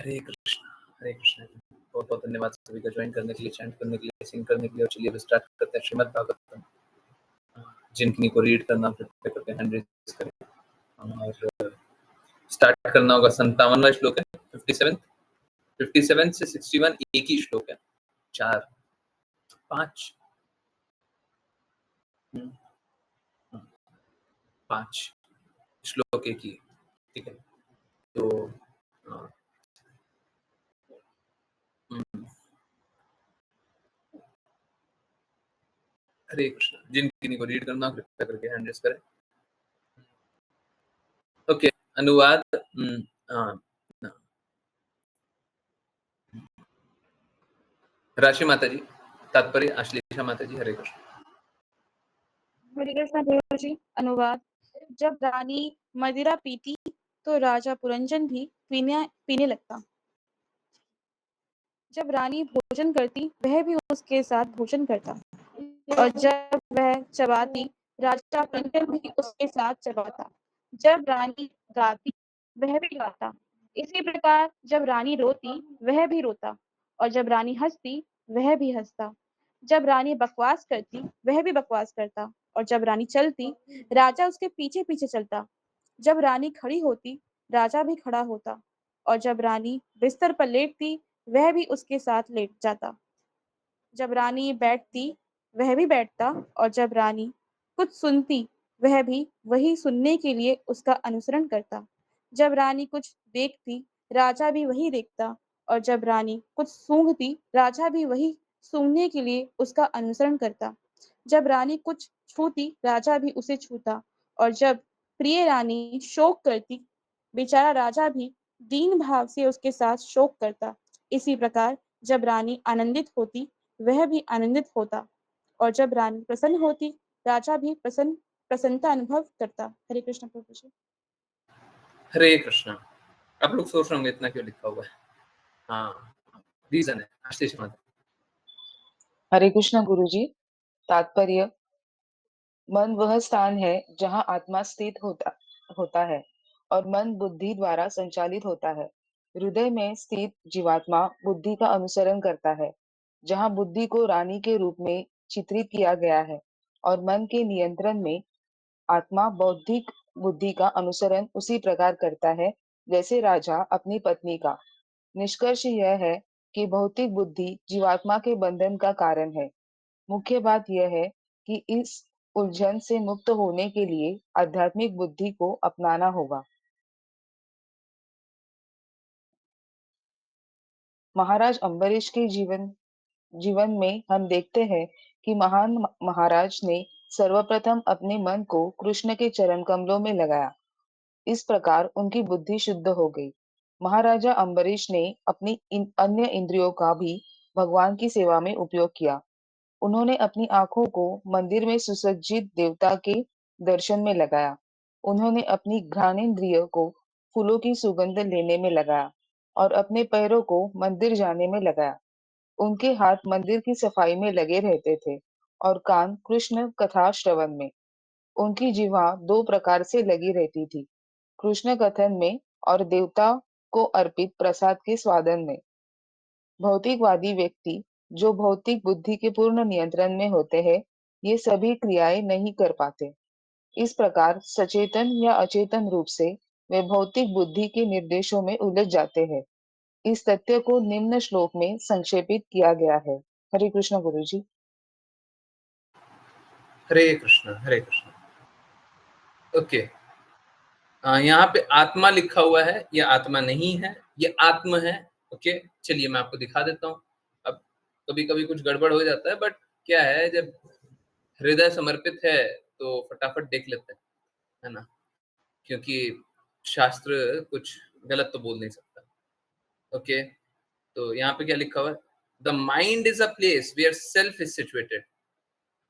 हरे कृष्णा, हरे कृष्णा। बहुत बहुत धन्यवाद सभी का ज्वाइन करने के लिए, चैंट करने के लिए, सिंग करने के लिए। और चलिए अब स्टार्ट करते हैं श्रीमद् भागवतम। जिनकी को रीड करना कृपया करके हैंड रेज करें और स्टार्ट करना होगा। 57वां श्लोक है, 57 से 61 एक ही श्लोक है, 4 5 5 श्लोक एक ही, ठीक है। तो हरे कृष्णा। जिन को रीड करना कृपया करके हैंड रेज करें। ओके, अनुवाद। राशि माता जी, तात्पर्य आश्लेषा माता जी। हरे कृष्ण। हरे कृष्ण गुरु जी। अनुवाद। जब रानी मदिरा पीती तो राजा पुरंजन भी पीने लगता। जब रानी भोजन करती वह भी उसके साथ भोजन करता, और जब वह चबाती राजा पुरंजन भी उसके साथ चबाता। जब रानी गाती वह भी गाता। इसी प्रकार जब रानी रोती वह भी रोता, और जब रानी हंसती वह भी हंसता। जब रानी बकवास करती वह भी बकवास करता, और जब रानी चलती राजा उसके पीछे पीछे चलता। जब रानी खड़ी होती राजा भी खड़ा होता, और जब रानी बिस्तर पर लेटती वह भी उसके साथ लेट जाता। जब रानी बैठती वह भी बैठता, और जब रानी कुछ सुनती वह भी वही सुनने के लिए उसका अनुसरण करता। जब रानी कुछ देखती राजा भी वही देखता, और जब रानी कुछ सूंघती राजा भी वही सूंघने के लिए उसका अनुसरण करता। जब रानी कुछ छूती राजा भी उसे छूता, और जब प्रिय रानी शोक करती बेचारा राजा भी दीन भाव से उसके साथ शोक करता। इसी प्रकार जब रानी आनंदित होती वह भी आनंदित होता, और जब रानी प्रसन्न होती राजा भी प्रसन्नता अनुभव करता। हरे कृष्ण प्रभु जी। हरे कृष्णा। आप लोग सोच रहे होंगे इतना क्यों लिखा हुआ है? हाँ, रीजन है। आश्लेषा माता। हरे कृष्ण गुरु जी। तात्पर्य। मन वह स्थान है जहाँ आत्मा स्थित होता है और मन बुद्धि द्वारा संचालित होता है। हृदय में स्थित जीवात्मा बुद्धि का अनुसरण करता है। जहाँ बुद्धि को रानी के रूप में चित्रित किया गया है और मन के नियंत्रण में आत्मा बौद्धिक बुद्धि का अनुसरण उसी प्रकार करता है जैसे राजा अपनी पत्नी का। निष्कर्ष यह है कि भौतिक बुद्धि जीवात्मा के बंधन का कारण है। मुख्य बात यह है कि इस उलझन से मुक्त होने के लिए आध्यात्मिक बुद्धि को अपनाना होगा। महाराज अम्बरीश के जीवन में हम देखते हैं कि महान महाराज ने सर्वप्रथम अपने मन को कृष्ण के चरण कमलों में लगाया। इस प्रकार उनकी बुद्धि शुद्ध हो गई। महाराजा अम्बरीश ने अपनी अन्य इंद्रियों का भी भगवान की सेवा में उपयोग किया। उन्होंने अपनी आंखों को मंदिर में सुसज्जित देवता के दर्शन में लगाया। उन्होंने अपनी घ्राणेन्द्रिय को फूलों की सुगंध लेने में लगाया और अपने पैरों को मंदिर जाने में लगाया। उनके हाथ मंदिर की सफाई में लगे रहते थे और कान कृष्ण कथा श्रवण में। उनकी जिह्वा दो प्रकार से लगी रहती थी, कृष्ण कथन में और देवता को अर्पित प्रसाद के स्वादन में। भौतिकवादी व्यक्ति जो भौतिक बुद्धि के पूर्ण नियंत्रण में होते हैं, ये सभी क्रियाएं नहीं कर पाते। इस प्रकार सचेतन या अचेतन रूप से वे भौतिक बुद्धि के निर्देशों में उलझ जाते हैं। इस तथ्य को निम्न श्लोक में संक्षेपित किया गया है। हरे कृष्ण गुरु जी। हरे कृष्ण, हरे कृष्ण। ओके, यहाँ पे आत्मा लिखा हुआ है, ये आत्मा नहीं है, ये आत्म है। ओके, चलिए मैं आपको दिखा देता हूँ। अब कभी कभी कुछ गड़बड़ हो जाता है, बट क्या है, जब हृदय समर्पित है तो फटाफट देख लेते हैं, है ना, क्योंकि शास्त्र कुछ गलत तो बोल नहीं सकता। ओके, तो यहाँ पे क्या लिखा हुआ है? The mind is a place where self is situated.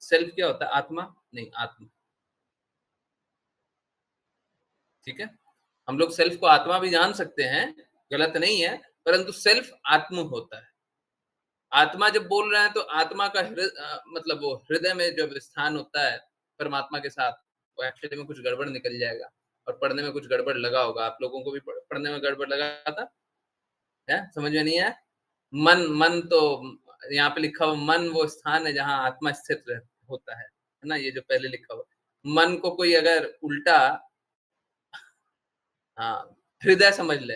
Self क्या होता है? आत्मा नहीं, आत्मा। ठीक है, हम लोग सेल्फ को आत्मा भी जान सकते हैं, गलत नहीं है, परंतु सेल्फ आत्म होता है। आत्मा जब बोल रहे हैं तो आत्मा का मतलब वो हृदय में जब स्थान होता है परमात्मा के साथ, वो एक्चुअली में कुछ गड़बड़ निकल जाएगा और पढ़ने में कुछ गड़बड़ लगा होगा। आप लोगों को भी पढ़ने में गड़बड़ लगा था, है? समझ में नहीं आया? मन मन तो यहाँ पे लिखा हुआ मन वो स्थान है जहाँ आत्मा स्थित होता है ना? ये जो पहले लिखा हुआ मन को कोई अगर उल्टा हाँ, हृदय समझ ले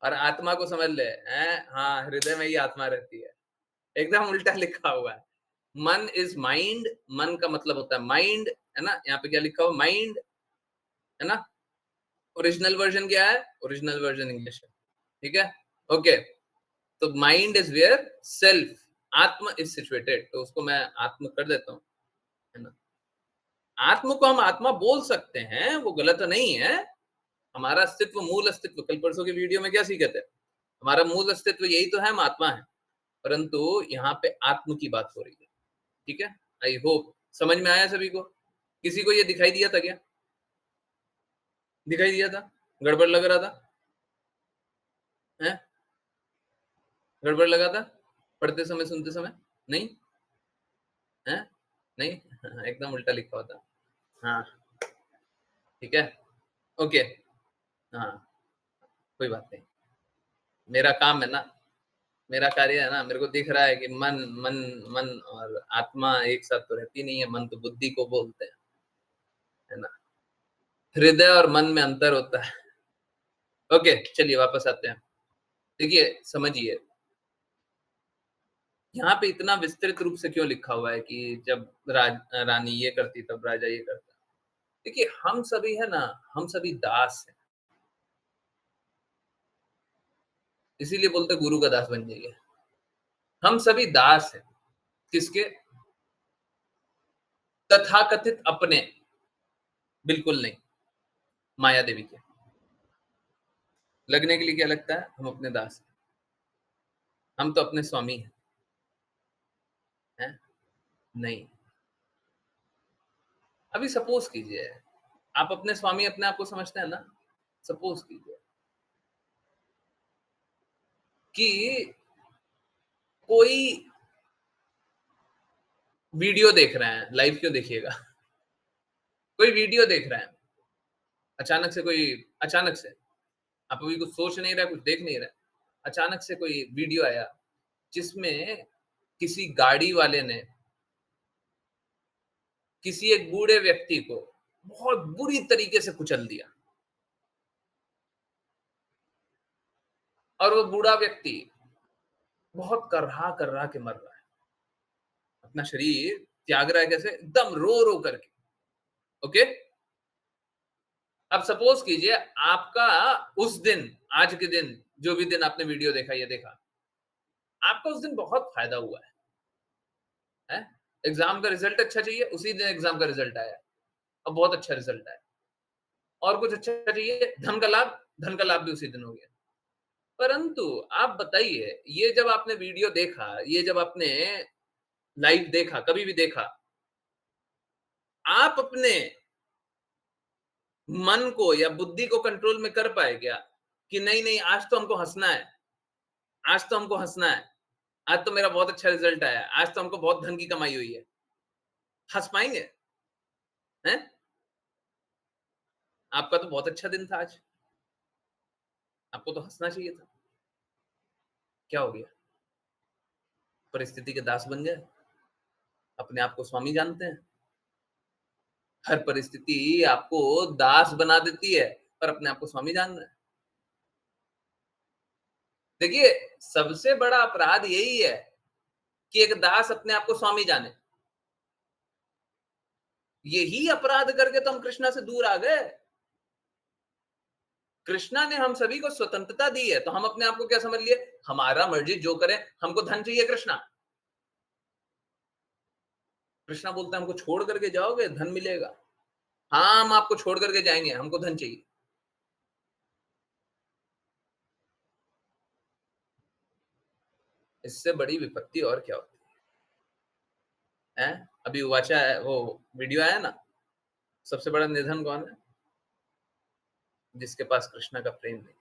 और आत्मा को समझ ले हाँ, हृदय में ही आत्मा रहती है। एकदम उल्टा लिखा हुआ है। मन इज माइंड, मन का मतलब होता है माइंड, है ना? यहाँ पे क्या लिखा हुआ माइंड, है ना? ओरिजिनल वर्जन क्या है? ओरिजिनल वर्जन इंग्लिश है, ठीक है? ओके, तो माइंड इज वेयर सेल्फ, आत्म इज सिचुएटेड, तो उसको मैं आत्म कर देता हूँ, है ना? आत्म को हम आत्मा बोल सकते हैं, वो गलत नहीं है। हमारा अस्तित्व, मूल अस्तित्व, कल परसों की वीडियो में क्या सीखे थे? हमारा मूल अस्तित्व यही तो है, हम आत्मा है, परंतु यहाँ पे आत्म की बात हो रही है, ठीक है? आई होप समझ में आया सभी को। किसी को ये दिखाई दिया था क्या? दिखाई दिया था? गड़बड़ लग रहा था? हैं? गड़बड़ लगा था? पढ़ते समय, सुनते समय? नहीं? हैं? नहीं? एकदम उल्टा लिखा होता। हाँ, ठीक है? ओके, हाँ, कोई बात नहीं। मेरा काम है ना, मेरा कार्य है ना, मेरे को दिख रहा है कि मन मन मन और आत्मा एक साथ तो रहती नहीं है, मन तो बुद्धि को बोलते हैं, है ना? हृदय और मन में अंतर होता है। ओके, चलिए वापस आते हैं। देखिए, समझिए, यहाँ पे इतना विस्तृत रूप से क्यों लिखा हुआ है कि जब रानी ये करती तब राजा ये करता। देखिए, हम सभी है ना, हम सभी दास हैं, इसीलिए बोलते गुरु का दास बन जाइए। हम सभी दास हैं, किसके? तथाकथित अपने, बिल्कुल नहीं, माया देवी के। लगने के लिए क्या लगता है? हम अपने दास हैं, हम तो अपने स्वामी हैं? नहीं। अभी सपोज कीजिए, आप अपने स्वामी अपने आप को समझते हैं ना? सपोज कीजिए कि कोई वीडियो देख रहे हैं, लाइव क्यों देखिएगा? कोई वीडियो देख रहे हैं, अचानक से कोई, अचानक से, आप अभी कुछ सोच नहीं रहे, कुछ देख नहीं रहे, अचानक से कोई वीडियो आया जिसमें किसी गाड़ी वाले ने किसी एक बूढ़े व्यक्ति को बहुत बुरी तरीके से कुचल दिया और वो बूढ़ा व्यक्ति बहुत कर रहा के मर रहा है, अपना शरीर त्याग रहा है, कैसे? एकदम रो रो करके। ओके, अब सपोज कीजिए आपका उस दिन, आज के दिन, जो भी दिन आपने वीडियो देखा, ये देखा, आपका उस दिन बहुत फायदा हुआ है? एग्जाम का रिजल्ट अच्छा चाहिए, उसी दिन एग्जाम का रिजल्ट आया और बहुत अच्छा रिजल्ट आया। और कुछ अच्छा चाहिए, धन का लाभ, धन का लाभ भी उसी दिन हो गया। परंतु आप बताइए, ये जब आपने वीडियो देखा, ये जब आपने लाइव देखा, कभी भी देखा, आप अपने मन को या बुद्धि को कंट्रोल में कर पाए क्या कि नहीं नहीं, आज तो हमको हंसना है, आज तो हमको हंसना है, आज तो मेरा बहुत अच्छा रिजल्ट आया, आज तो हमको बहुत धन की कमाई हुई है? हंस पाएंगे? हैं? आपका तो बहुत अच्छा दिन था आज, आपको तो हंसना चाहिए था, क्या हो गया? परिस्थिति के दास बन गए, अपने आप को स्वामी जानते हैं। हर परिस्थिति आपको दास बना देती है, पर अपने आप को स्वामी जान रहे हैं। देखिए, सबसे बड़ा अपराध यही है कि एक दास अपने आप को स्वामी जाने। यही अपराध करके तो हम कृष्णा से दूर आ गए। कृष्णा ने हम सभी को स्वतंत्रता दी है, तो हम अपने आप को क्या समझ लिए? हमारा मर्जी जो करें, हमको धन चाहिए कृष्णा। कृष्णा बोलता है हमको छोड़ करके जाओगे, धन मिलेगा। हाँ, हम आपको छोड़ करके जाएंगे, हमको धन चाहिए। इससे बड़ी विपत्ति और क्या होती है? अभी वाचा है, वो वीडियो आया ना, सबसे बड़ा निधन कौन है? जिसके पास कृष्णा का प्रेम नहीं।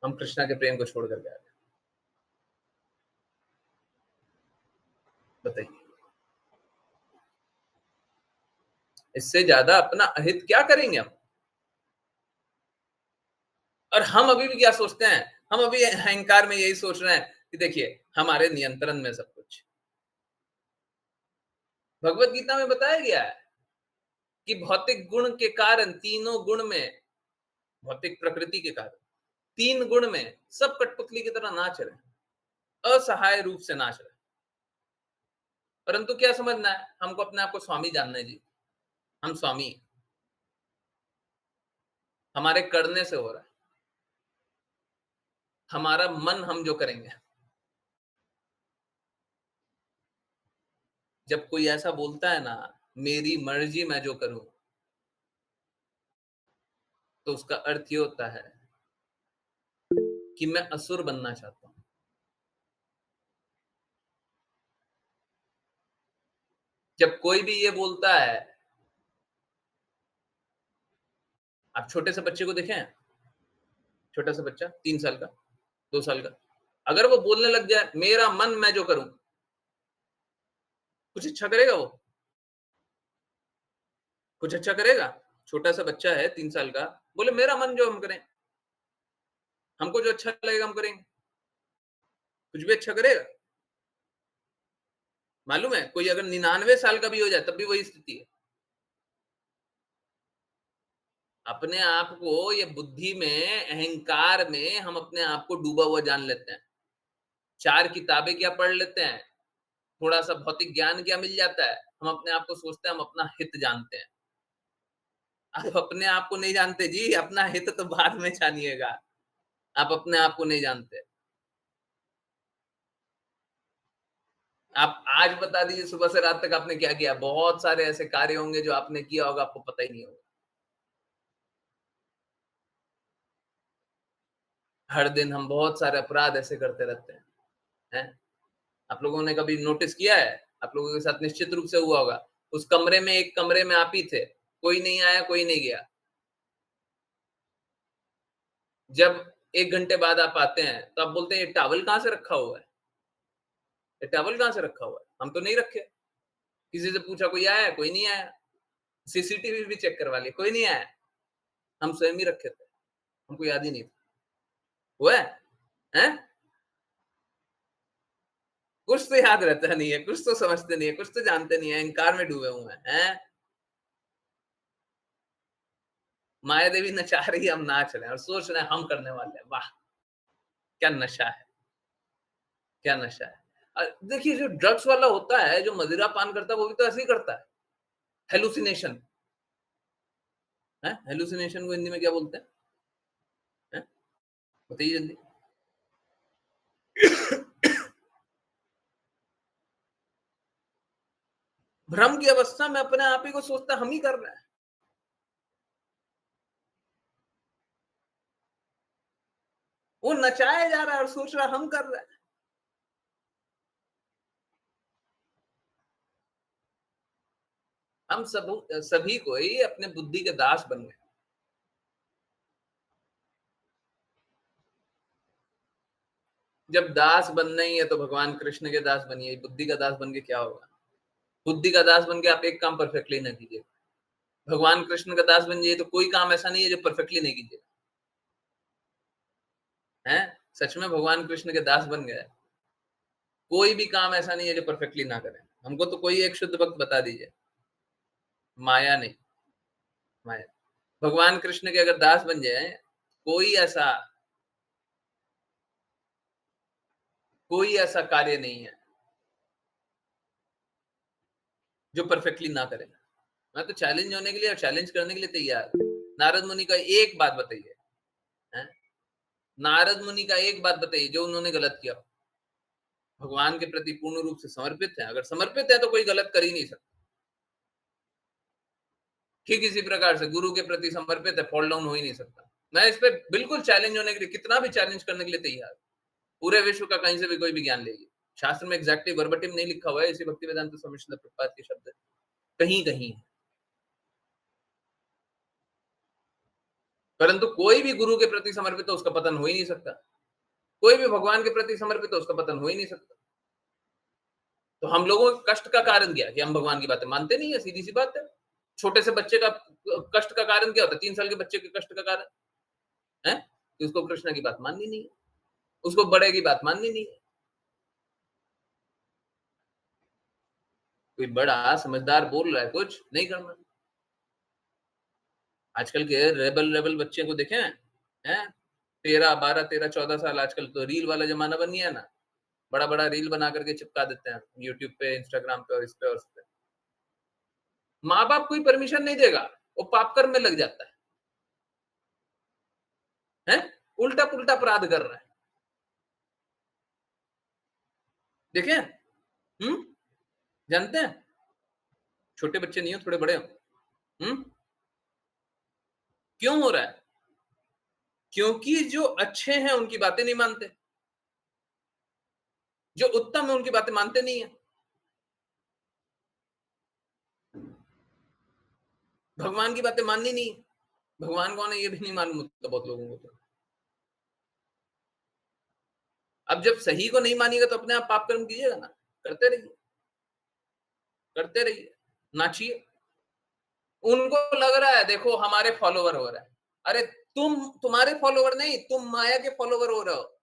हम कृष्णा के प्रेम को छोड़ करके आ गए, बताइए। इससे ज्यादा अपना अहित क्या करेंगे हम? और हम अभी भी क्या सोचते हैं? हम अभी अहंकार में यही सोच रहे हैं कि देखिए हमारे नियंत्रण में सब कुछ। भगवत गीता में बताया गया है कि भौतिक गुण के कारण, तीनों गुण में, भौतिक प्रकृति के कारण, 3 गुण में सब कठपुतली की तरह नाच रहे हैं, असहाय रूप से नाच रहे हैं। परंतु क्या समझना है? हमको अपने आप को स्वामी जानना है जी। हम स्वामी हैं। हमारे करने से हो रहा है। हमारा मन हम जो करेंगे। जब कोई ऐसा बोलता है ना, मेरी मर्जी मैं जो करूं, तो उसका अर्थ ये होता है कि मैं असुर बनना चाहता हूं। जब कोई भी ये बोलता है, आप छोटे से बच्चे को देखें, छोटा सा बच्चा 3 साल का, 2 साल का, अगर वो बोलने लग जाए मेरा मन मैं जो करूं, कुछ अच्छा करेगा वो? कुछ अच्छा करेगा? छोटा सा बच्चा है 3 साल का, बोले मेरा मन जो हम करें, हमको जो अच्छा लगेगा हम करेंगे। कुछ भी अच्छा करेगा? मालूम है कोई अगर 99 साल का भी हो जाए तब भी वही स्थिति है। अपने आप को ये बुद्धि में, अहंकार में हम अपने आप को डूबा हुआ जान लेते हैं। 4 किताबें क्या पढ़ लेते हैं, थोड़ा सा भौतिक ज्ञान क्या मिल जाता है, हम अपने आप को सोचते हैं हम अपना हित जानते हैं। आप अपने आप को नहीं जानते जी, अपना हित तो बाद में जानिएगा। आप अपने आप को नहीं जानते। आप आज बता दीजिए सुबह से रात तक आपने क्या किया? बहुत सारे ऐसे कार्य होंगे जो आपने किया होगा, आपको पता ही नहीं होगा। हर दिन हम बहुत सारे अपराध ऐसे करते रहते हैं, हैं? आप लोगों ने कभी नोटिस किया है? आप लोगों के साथ निश्चित रूप से हुआ होगा। उस कमरे में, एक कमरे में आप ही थे। कोई नहीं आया, कोई नहीं गया। जब 1 घंटे बाद आप आते हैं, तो आप बोलते हैं ये टॉवल कहाँ से रखा हुआ है? ये टॉवल कहाँ से रखा हुआ है? हम तो नहीं रखे। किसी से पूछा कोई आया? कोई नहीं आया। सीसीटीवी भी चेक करवा लिया, कोई नहीं आया। हम स्वयं ही रखे थे। हमको याद ही नहीं था। हुआ है? हैं? कुछ तो याद रहता नहीं है, कुछ तो समझते नहीं है, कुछ तो जानते नहीं है, अहंकार में डूबे हुए हैं। माया देवी नचा रही है, हम नाच रहे हैं और सोच रहे हैं हम करने वाले हैं। वाह! क्या नशा है, क्या नशा है। देखिए जो ड्रग्स वाला होता है, जो मदिरा पान करता है, वो भी तो ऐसे ही करता है। हैलुसिनेशन, हैं? हैलुसिनेशन को हिंदी में क्या बोलते हैं? हैं? बताइए जल्दी। भ्रम की अवस्था में अपने आप ही को सोचता हम ही कर रहे हैं। वो नचाया जा रहा है और सोच रहा हम कर रहे हैं। हम सभी कोई अपने बुद्धि के दास बन गए। जब दास बनना ही है तो भगवान कृष्ण के दास बनिए। बुद्धि का दास बन के क्या होगा? बुद्धि का दास बन के आप एक काम परफेक्टली ना कीजिए। भगवान कृष्ण का दास बन जाइए तो कोई काम ऐसा नहीं है जो परफेक्टली नहीं कीजिए। हैं? सच में भगवान कृष्ण के दास बन गए, कोई भी काम ऐसा नहीं है जो परफेक्टली ना करें। हमको तो कोई एक शुद्ध भक्त बता दीजिए। माया नहीं, माया। भगवान कृष्ण के अगर दास बन जाए, कोई ऐसा कार्य नहीं है जो परफेक्टली ना करें। मैं तो चैलेंज होने के लिए और चैलेंज करने के लिए तैयार। नारद मुनि का एक बात बताइए, हैं? नारद मुनि का एक बात बताइए जो उन्होंने गलत किया। भगवान के प्रति पूर्ण रूप से समर्पित है। अगर समर्पित है तो कोई गलत कर ही नहीं सकता। ठीक इसी प्रकार से गुरु के प्रति समर्पित है, फॉल डाउन हो ही नहीं सकता। मैं इस पे बिल्कुल चैलेंज होने के लिए, कितना भी चैलेंज करने के लिए तैयार। पूरे विश्व का कहीं से भी कोई भी ज्ञान लीजिए। शास्त्र में एग्जैक्टली वर्बटिम नहीं लिखा हुआ है, इसी भक्ति वेदांत स्वामी श्रील प्रभुपाद के शब्द कहीं कहीं है। परंतु कोई भी गुरु के प्रति समर्पित हो उसका पतन हो ही नहीं सकता। कोई भी भगवान के प्रति समर्पित हो उसका पतन हो ही नहीं सकता। तो हम लोगों के कष्ट का कारण क्या है कि हम भगवान की बातें मानते नहीं है, सीधी सी बात है। छोटे से बच्चे का कष्ट का कारण क्या होता है? 3 साल के बच्चे के कष्ट का कारण है कि उसको कृष्ण की बात माननी नहीं है, उसको बड़े की बात माननी नहीं है। कोई बड़ा समझदार बोल रहा है कुछ, नहीं करना। आजकल के रेबल बच्चे को देखें हैं, 13, 12, 13, 14 साल, आजकल तो रील वाला जमाना बन गया ना, बड़ा-बड़ा रील बना करके चिपका देते हैं यूट्यूब पे, इंस्टाग्राम पे और इस पे और उस पे। माँ-बाप कोई परमिशन नहीं देगा, वो पाप कर्म में लग जाता है? उल्टा-पुल्टा अपराध कर रहा है। देखें? जानते हैं? छोटे बच्चे नहीं हो, थोड़े बड़े हो। क्यों हो रहा है? क्योंकि जो अच्छे हैं उनकी बातें नहीं मानते, जो उत्तम है उनकी बातें मानते नहीं है। भगवान की बातें माननी नहीं है। भगवान कौन है ये भी नहीं मालूम होता बहुत लोगों को तो। अब जब सही को नहीं मानिएगा तो अपने आप पाप कर्म कीजिएगा ना, करते रहिए, करते रहिए, नाचिए। उनको लग रहा है देखो हमारे फॉलोवर हो रहा है। अरे तुम्हारे फॉलोवर नहीं, तुम माया के फॉलोवर हो रहे हो।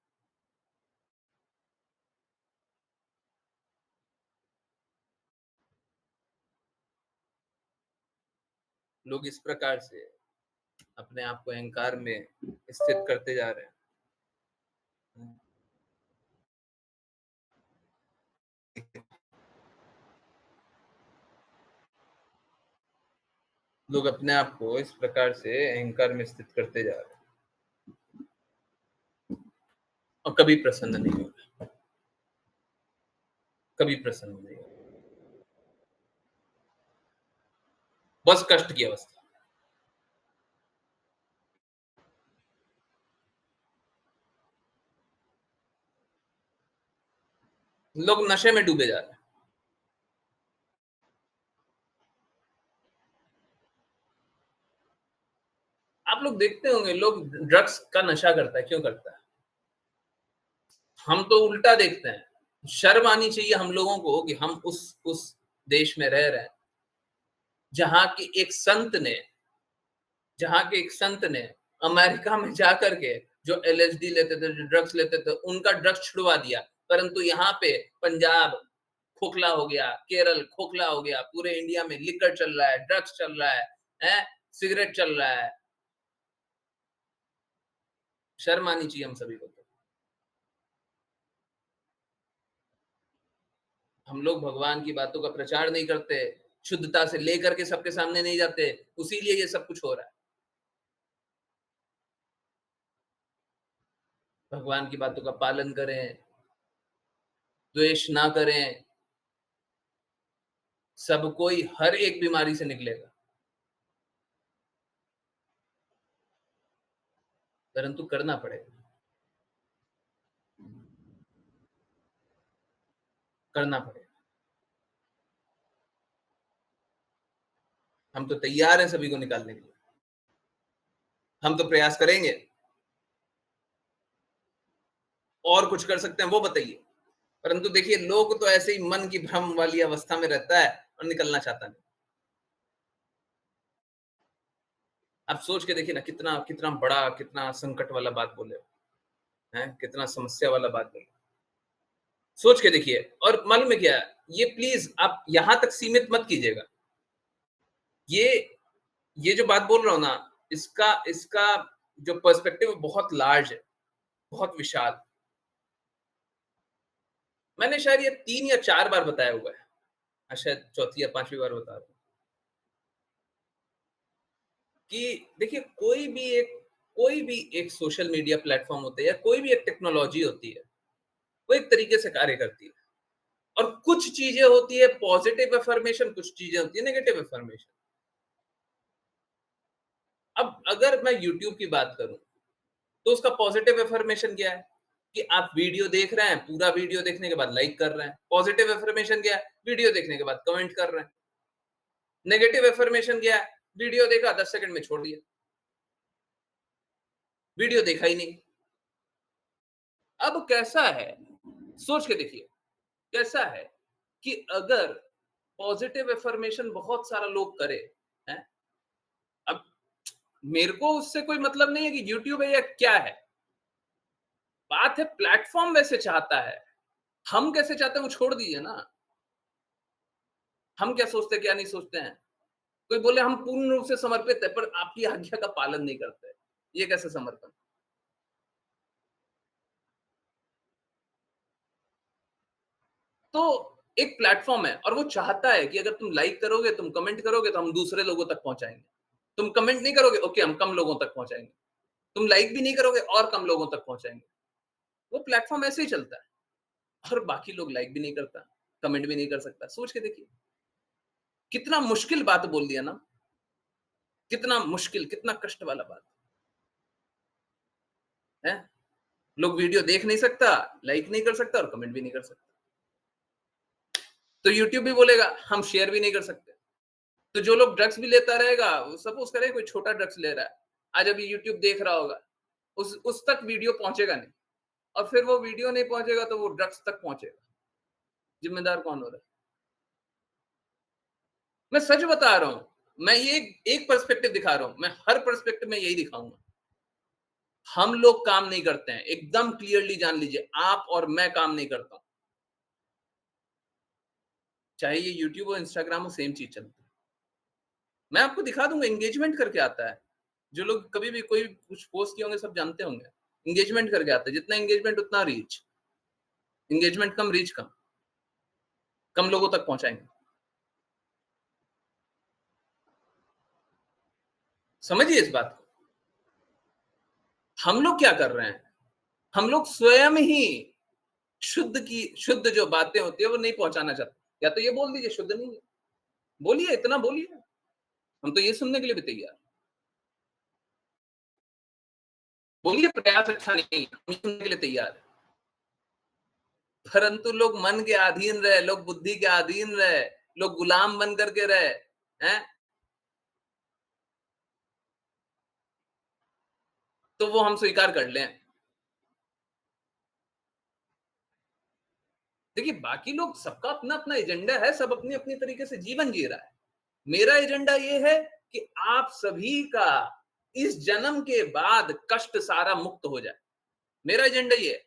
लोग इस प्रकार से अपने आप को अहंकार में स्थित करते जा रहे हैं। लोग अपने आप को इस प्रकार से अहंकार में स्थित करते जा रहे हैं और कभी प्रसन्न नहीं हो रहे, कभी प्रसन्न नहीं हो रहे। बस कष्ट की अवस्था। लोग नशे में डूबे जा रहे हैं। आप लोग देखते होंगे लोग ड्रग्स का नशा करता है, क्यों करता है? हम तो उल्टा देखते हैं। शर्म आनी चाहिए हम लोगों को कि हम उस देश में रह रहे हैं जहां की एक संत ने जहां के एक संत ने अमेरिका में जाकर के जो एलएसडी लेते थे, जो ड्रग्स लेते थे, उनका ड्रग्स छुड़वा दिया। परंतु यहाँ पे पंजाब खोखला हो गया, केरल खोखला हो गया, पूरे इंडिया में लिकर चल रहा है, ड्रग्स चल रहा है, सिगरेट चल रहा है। शर्म आनी चाहिए हम सभी को। हम लोग भगवान की बातों का प्रचार नहीं करते, शुद्धता से लेकर के सबके सामने नहीं जाते, उसीलिए ये सब कुछ हो रहा है। भगवान की बातों का पालन करें, द्वेष ना करें, सब कोई हर एक बीमारी से निकलेगा, परंतु करना पड़ेगा, करना पड़ेगा। हम तो तैयार हैं सभी को निकालने के लिए, हम तो प्रयास करेंगे। और कुछ कर सकते हैं वो बताइए। परंतु देखिए लोग तो ऐसे ही मन की भ्रम वाली अवस्था में रहता है और निकलना चाहता नहीं। आप सोच के देखिए ना, कितना कितना बड़ा, कितना संकट वाला बात बोले हैं, कितना समस्या वाला बात बोले। सोच के देखिए। और मालूम है क्या, ये प्लीज आप यहां तक सीमित मत कीजिएगा। ये ये जो बात बोल रहा हूं ना, इसका इसका जो पर्सपेक्टिव बहुत लार्ज है, बहुत विशाल। मैंने शायद ये 3 या 4 बार बताया हुआ है, शायद चौथी या 5वीं बार बता रहा हूं कि देखिए कोई भी एक सोशल मीडिया प्लेटफॉर्म होता है या कोई भी एक टेक्नोलॉजी होती है, वो एक तरीके से कार्य करती है। और कुछ चीजें होती है पॉजिटिव अफर्मेशन, कुछ चीजें होती है नेगेटिव अफर्मेशन। अब अगर मैं यूट्यूब की बात करूं तो उसका पॉजिटिव अफर्मेशन क्या है कि आप वीडियो देख रहे हैं, पूरा वीडियो देखने के बाद लाइक कर रहे हैं। पॉजिटिव अफर्मेशन क्या है? वीडियो देखने के बाद कमेंट कर रहे हैं। नेगेटिव अफर्मेशन क्या है? वीडियो देखा 10 सेकंड में छोड़ दिया, वीडियो देखा ही नहीं। अब कैसा है, सोच के देखिए, कैसा है कि अगर पॉजिटिव अफर्मेशन बहुत सारा लोग करे, है मेरे को उससे कोई मतलब नहीं है कि यूट्यूब है या क्या है। बात है प्लेटफॉर्म वैसे चाहता है, हम कैसे चाहते हैं वो छोड़ दीजिए ना। हम क्या सोचते हैं क्या नहीं सोचते हैं। कोई बोले हम पूर्ण रूप से समर्पित है पर आपकी आज्ञा का पालन नहीं करते, ये कैसे समर्पण। तो एक प्लेटफॉर्म है और वो चाहता है कि अगर तुम लाइक करोगे, तुम कमेंट करोगे तो हम दूसरे लोगों तक पहुंचाएंगे। तुम कमेंट नहीं करोगे, ओके, हम कम लोगों तक पहुंचाएंगे। तुम लाइक भी नहीं करोगे और कम लोगों तक पहुंचाएंगे। वो प्लेटफॉर्म ऐसे ही चलता है। और बाकी लोग लाइक भी नहीं करता, कमेंट भी नहीं कर सकता। सोच के देखिए, कितना मुश्किल बात बोल दिया ना। कितना मुश्किल, कितना कष्ट वाला बात है। लोग वीडियो देख नहीं सकता, लाइक नहीं कर सकता और कमेंट भी नहीं कर सकता। तो यूट्यूब भी बोलेगा हम शेयर भी नहीं कर सकते। तो जो लोग ड्रग्स भी लेता रहेगा, सपोज करें कोई छोटा ड्रग्स ले रहा है, आज अभी यूट्यूब देख रहा होगा, उस तक वीडियो पहुंचेगा नहीं। और फिर वो वीडियो नहीं पहुंचेगा तो वो ड्रग्स तक पहुंचेगा। जिम्मेदार कौन हो रहा है। मैं सच बता रहा हूं। मैं ये एक पर्सपेक्टिव दिखा रहा हूं, मैं हर पर्सपेक्टिव में यही दिखाऊंगा। हम लोग काम नहीं करते हैं, एकदम क्लियरली जान लीजिए, आप और मैं काम नहीं करता हूं। चाहे ये यूट्यूब और इंस्टाग्राम हो, सेम चीज चलती है। मैं आपको दिखा दूंगा, एंगेजमेंट करके आता है। जो लोग कभी भी कोई कुछ पोस्ट किए होंगे सब जानते होंगे, एंगेजमेंट करके आता है। जितना एंगेजमेंट उतना रीच, एंगेजमेंट कम रीच कम, कम लोगों तक पहुंचाएंगे। समझिए इस बात को। हम लोग क्या कर रहे हैं, हम लोग स्वयं ही शुद्ध जो बातें होती है वो नहीं पहुंचाना चाहते। या तो ये बोल दीजिए शुद्ध नहीं है, बोलिए, इतना बोलिए, हम तो ये सुनने के लिए भी तैयार। बोलिए प्रयास अच्छा नहीं है, हम सुनने के लिए तैयार है। परंतु लोग मन के अधीन रहे, लोग बुद्धि के अधीन रहे, लोग गुलाम बन करके रहे हैं, तो वो हम स्वीकार कर लें। देखिए बाकी लोग, सबका अपना अपना एजेंडा है, सब अपनी अपनी तरीके से जीवन जी रहा है। मेरा एजेंडा ये है कि आप सभी का इस जन्म के बाद कष्ट सारा मुक्त हो जाए। मेरा एजेंडा ये है,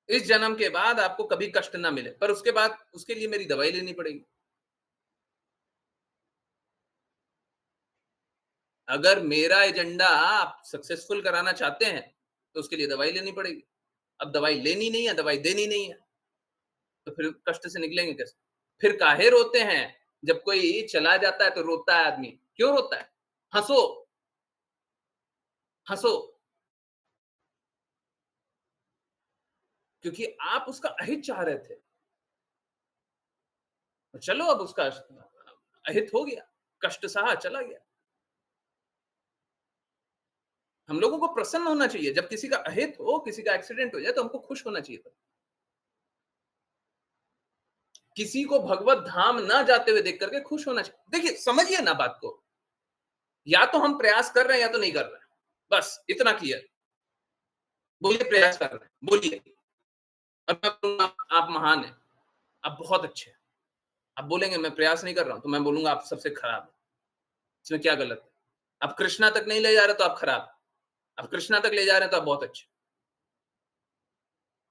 इस जन्म के बाद आपको कभी कष्ट ना मिले, पर उसके बाद उसके लिए मेरी दवाई लेनी पड़ेगी। अगर मेरा एजेंडा आप सक्सेसफुल कराना चाहते हैं तो उसके लिए दवाई लेनी पड़ेगी। अब दवाई लेनी नहीं है, दवाई देनी नहीं है, तो फिर कष्ट से निकलेंगे कैसे। फिर काहे रोते हैं, जब कोई चला जाता है तो रोता है आदमी। क्यों रोता है। हंसो, हंसो, क्योंकि आप उसका अहित चाह रहे थे। तो चलो अब उसका अहित हो गया, कष्ट सहा चला गया। हम लोगों को प्रसन्न होना चाहिए। जब किसी का अहित हो, किसी का एक्सीडेंट हो जाए तो हमको खुश होना चाहिए था। किसी को भगवत धाम ना जाते हुए देख करके खुश होना चाहिए। देखिए समझिए ना बात को, या तो हम प्रयास कर रहे हैं या तो नहीं कर रहे हैं, बस इतना क्लियर। बोलिए प्रयास कर रहे हैं, बोलिए। और मैं बोलूंगा आप महान हैं, आप बहुत अच्छे हैं। आप बोलेंगे मैं प्रयास नहीं कर रहा हूं, तो मैं बोलूंगा आप सबसे खराब है। इसमें क्या गलत है। आप कृष्णा तक नहीं ले जा रहे तो आप खराब, आप कृष्णा तक ले जा रहे हैं तो आप बहुत अच्छे।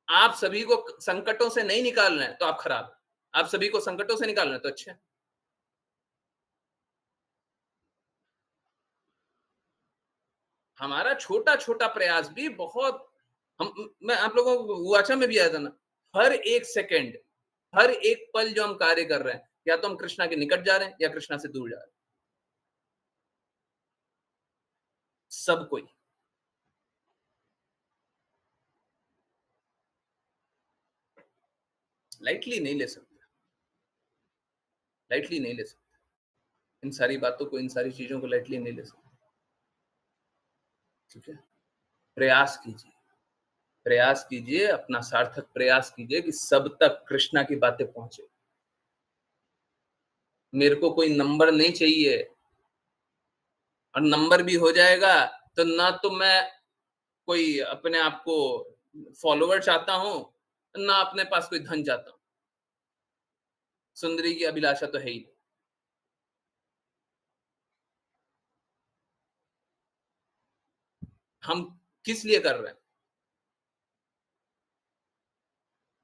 आप सभी को संकटों से नहीं निकाल रहे हैं तो आप खराब, आप सभी को संकटों से निकाल रहे हैं तो अच्छे। हमारा छोटा छोटा प्रयास भी बहुत, हम, मैं आप लोगों को वाचा में भी आया था ना, हर एक सेकंड, हर एक पल जो हम कार्य कर रहे हैं, या तो हम कृष्णा के निकट जा रहे हैं या कृष्णा से दूर जा रहे हैं। सब कोई। लाइटली नहीं ले सकते, लाइटली नहीं ले सकते। इन सारी बातों को, इन सारी चीजों को लाइटली नहीं ले सकते। ठीक है, प्रयास कीजिए, प्रयास कीजिए, अपना सार्थक प्रयास कीजिए कि सब तक कृष्णा की बातें पहुंचे। मेरे को कोई नंबर नहीं चाहिए, और नंबर भी हो जाएगा तो ना तो मैं कोई अपने आप को फॉलोवर चाहता हूं, ना अपने पास कोई धन चाहता हूं। सुंदरी की अभिलाषा तो है ही। हम किस लिए कर रहे हैं?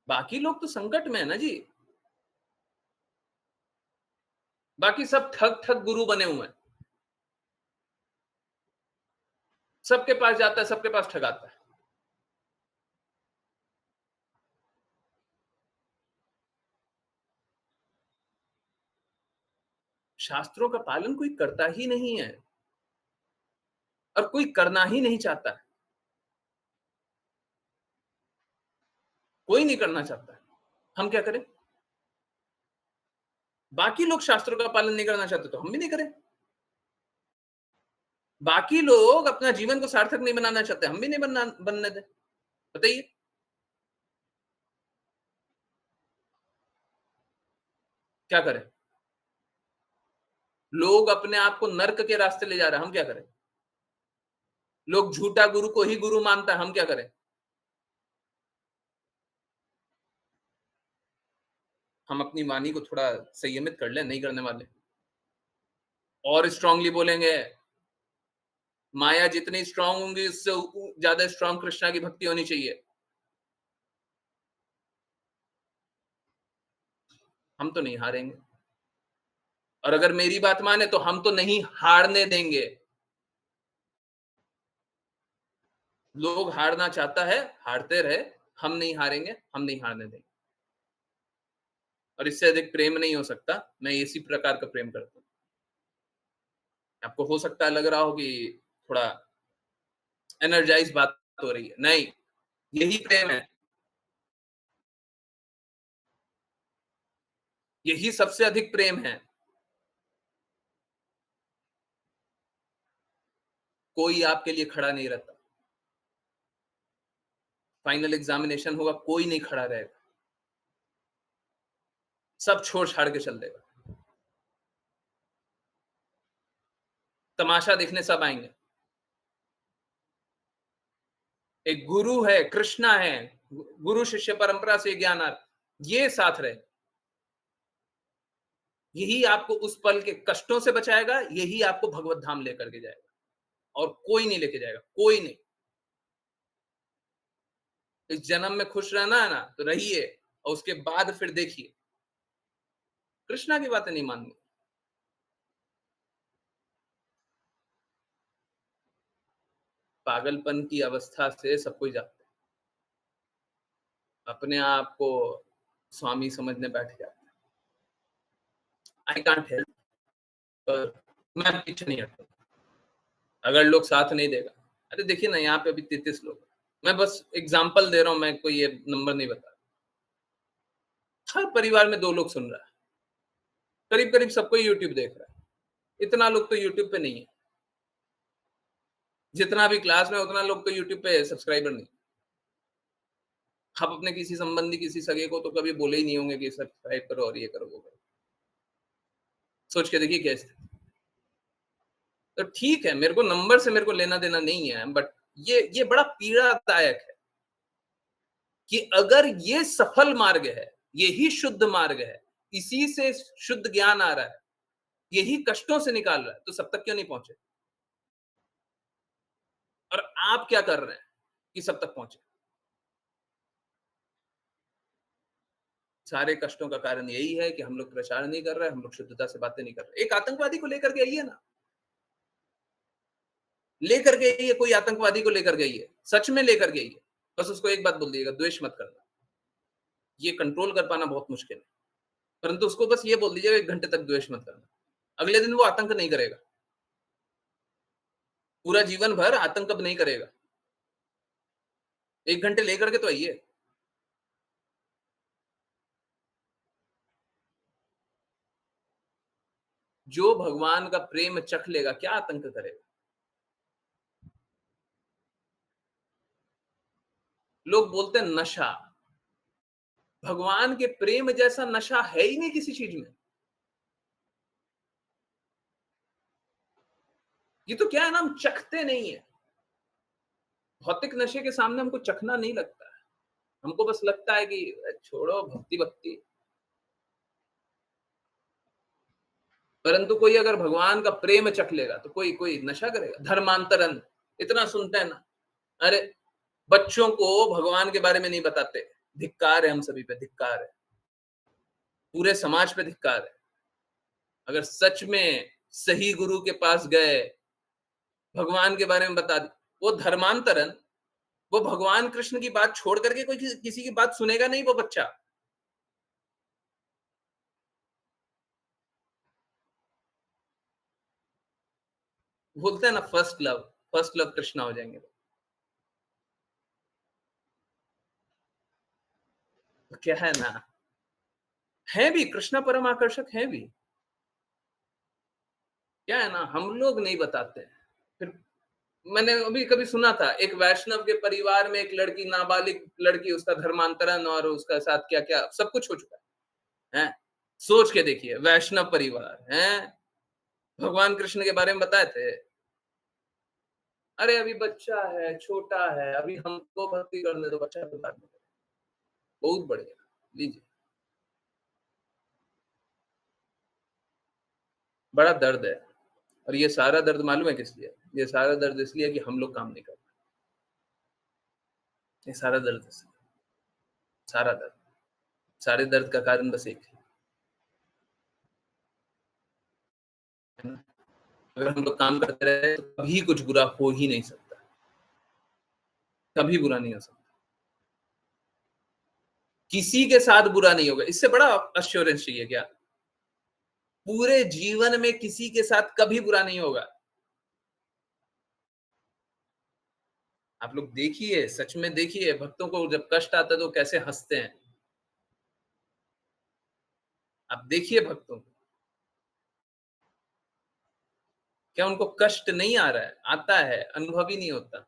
बाकी लोग तो संकट में है ना जी। बाकी सब ठग ठग गुरु बने हुए हैं। सबके पास जाता है, सबके पास ठगाता है। शास्त्रों का पालन कोई करता ही नहीं है और कोई करना ही नहीं चाहता है। कोई नहीं करना चाहता है। हम क्या करें? बाकी लोग शास्त्रों का पालन नहीं करना चाहते तो हम भी नहीं करें। बाकी लोग अपना जीवन को सार्थक नहीं बनाना चाहते, हम भी नहीं बनने दें। बताइए। क्या करें? लोग अपने आप को नर्क के रास्ते ले जा रहे हैं, हम क्या करें? लोग झूठा गुरु को ही गुरु मानता है, हम क्या करें? हम अपनी वाणी को थोड़ा संयमित कर लें, नहीं करने वाले। और स्ट्रांगली बोलेंगे, माया जितनी स्ट्रांग होंगी उससे ज्यादा स्ट्रांग कृष्णा की भक्ति होनी चाहिए। हम तो नहीं हारेंगे। और अगर मेरी बात माने तो हम तो नहीं हारने देंगे। लोग हारना चाहता है, हारते रहे, हम नहीं हारेंगे, हम नहीं हारने देंगे। और इससे अधिक प्रेम नहीं हो सकता। मैं इसी प्रकार का प्रेम करता हूं। आपको हो सकता है लग रहा हो कि थोड़ा एनर्जाइज बात हो रही है, नहीं, यही प्रेम है। यही सबसे अधिक प्रेम है। कोई आपके लिए खड़ा नहीं रहता। फाइनल एग्जामिनेशन होगा, कोई नहीं खड़ा रहेगा। सब छोड़ छाड़ के चल देगा। तमाशा देखने सब आएंगे। एक गुरु है, कृष्णा है, गुरु शिष्य परंपरा से ज्ञान ये साथ रहे। यही आपको उस पल के कष्टों से बचाएगा, यही आपको भगवत धाम लेकर के जाएगा। और कोई नहीं लेके जाएगा, कोई नहीं। इस जन्म में खुश रहना है ना, तो रहिए, और उसके बाद फिर देखिए। कृष्णा की बातें नहीं माननी। पागलपन की अवस्था से सब कोई जाता है। अपने आप को स्वामी समझने बैठ जाता है। आई कांट हेल्प, पर मैं पीछे नहीं हटता। अगर लोग साथ नहीं देगा, अरे देखिए ना, यहाँ पे अभी 33 लोग। मैं बस एग्जाम्पल दे रहा हूँ, मैं कोई ये नंबर नहीं बता। हर परिवार में 2 लोग सुन रहा है। करीब करीब सबको यूट्यूब देख रहा है। इतना लोग तो यूट्यूब पे नहीं है। जितना भी क्लास में उतना लोग तो यूट्यूब पे सब्सक्राइबर नहीं। आप अपने किसी संबंधी, किसी सगे को तो कभी बोले ही नहीं होंगे कि सब्सक्राइब करो और ये करो वो करो। सोच के देखिए क्या स्थिति। तो ठीक है, मेरे को नंबर से मेरे को लेना देना नहीं है, बट ये बड़ा पीड़ादायक है कि अगर ये सफल मार्ग है, यही शुद्ध मार्ग है, इसी से शुद्ध ज्ञान आ रहा है, यही कष्टों से निकाल रहा है, तो सब तक क्यों नहीं पहुंचे? और आप क्या कर रहे हैं कि सब तक पहुंचे? सारे कष्टों का कारण यही है कि हम लोग प्रचार नहीं कर रहे हैं, हम लोग शुद्धता से बातें नहीं कर रहे। एक आतंकवादी को लेकर के आइए ना, लेकर के आइए, कोई आतंकवादी को लेकर के आइए, सच में लेकर के आइए। बस उसको एक बात बोल दीजिएगा, द्वेष मत करना। ये कंट्रोल कर पाना बहुत मुश्किल है, परंतु उसको बस ये बोल दीजिएगा 1 घंटे तक द्वेष मत करना। अगले दिन वो आतंक नहीं करेगा। पूरा जीवन भर आतंक अब नहीं करेगा। 1 घंटे लेकर के तो आइए। जो भगवान का प्रेम चख लेगा, क्या आतंक करेगा? लोग बोलते हैं नशा। भगवान के प्रेम जैसा नशा है ही नहीं किसी चीज में। ये तो क्या है ना, हम चखते नहीं है। भौतिक नशे के सामने हमको चखना नहीं लगता है। हमको बस लगता है कि छोड़ो, भक्ति भक्ति। परंतु कोई अगर भगवान का प्रेम चख लेगा तो कोई कोई नशा करेगा। धर्मांतरण इतना सुनते हैं ना, अरे बच्चों को भगवान के बारे में नहीं बताते, धिक्कार है हम सभी पे, धिक्कार है, पूरे समाज पे धिक्कार है। अगर सच में सही गुरु के पास गए, भगवान के बारे में बता दी, वो धर्मांतरण, वो भगवान कृष्ण की बात छोड़ करके कोई किसी की बात सुनेगा नहीं वो बच्चा। बोलते हैं ना फर्स्ट लव कृष्णा हो जाएंगे। तो क्या है ना, है भी कृष्णा परम आकर्षक है भी। क्या है ना, हम लोग नहीं बताते हैं। फिर मैंने अभी कभी सुना था, एक वैष्णव के परिवार में एक लड़की, नाबालिग लड़की, उसका धर्मांतरण और उसका साथ क्या-क्या सब कुछ हो चुका है। हैं? सोच के देखिए, वैष्णव परिवार, हैं? भगवान कृष्ण के बारे में बताए थे। अरे अभी बच्चा है, छोटा है, अभी हमको भक्ति करने दो, बच्चा तो बाद में करेगा। बहुत बढ़िया, लीजिए। बड़ा दर्द है, और ये सारा दर्द मालूम है किस लिए? ये सारा दर्द इसलिए कि हम लोग काम नहीं कर रहे। ये सारा दर्द इसलिए, सारा दर्द, सारे दर्द का कारण बस एक है ना? अगर हम लोग काम करते रहे तो कभी कुछ बुरा हो ही नहीं सकता, कभी बुरा नहीं हो सकता। किसी के साथ बुरा नहीं होगा, इससे बड़ा एश्योरेंस चाहिए क्या? पूरे जीवन में किसी के साथ कभी बुरा नहीं होगा। आप लोग देखिए, सच में देखिए, भक्तों को जब कष्ट आता है तो कैसे हँसते हैं। आप देखिए भक्तों को, क्या उनको कष्ट नहीं आ रहा है? आता है, अनुभव ही नहीं होता।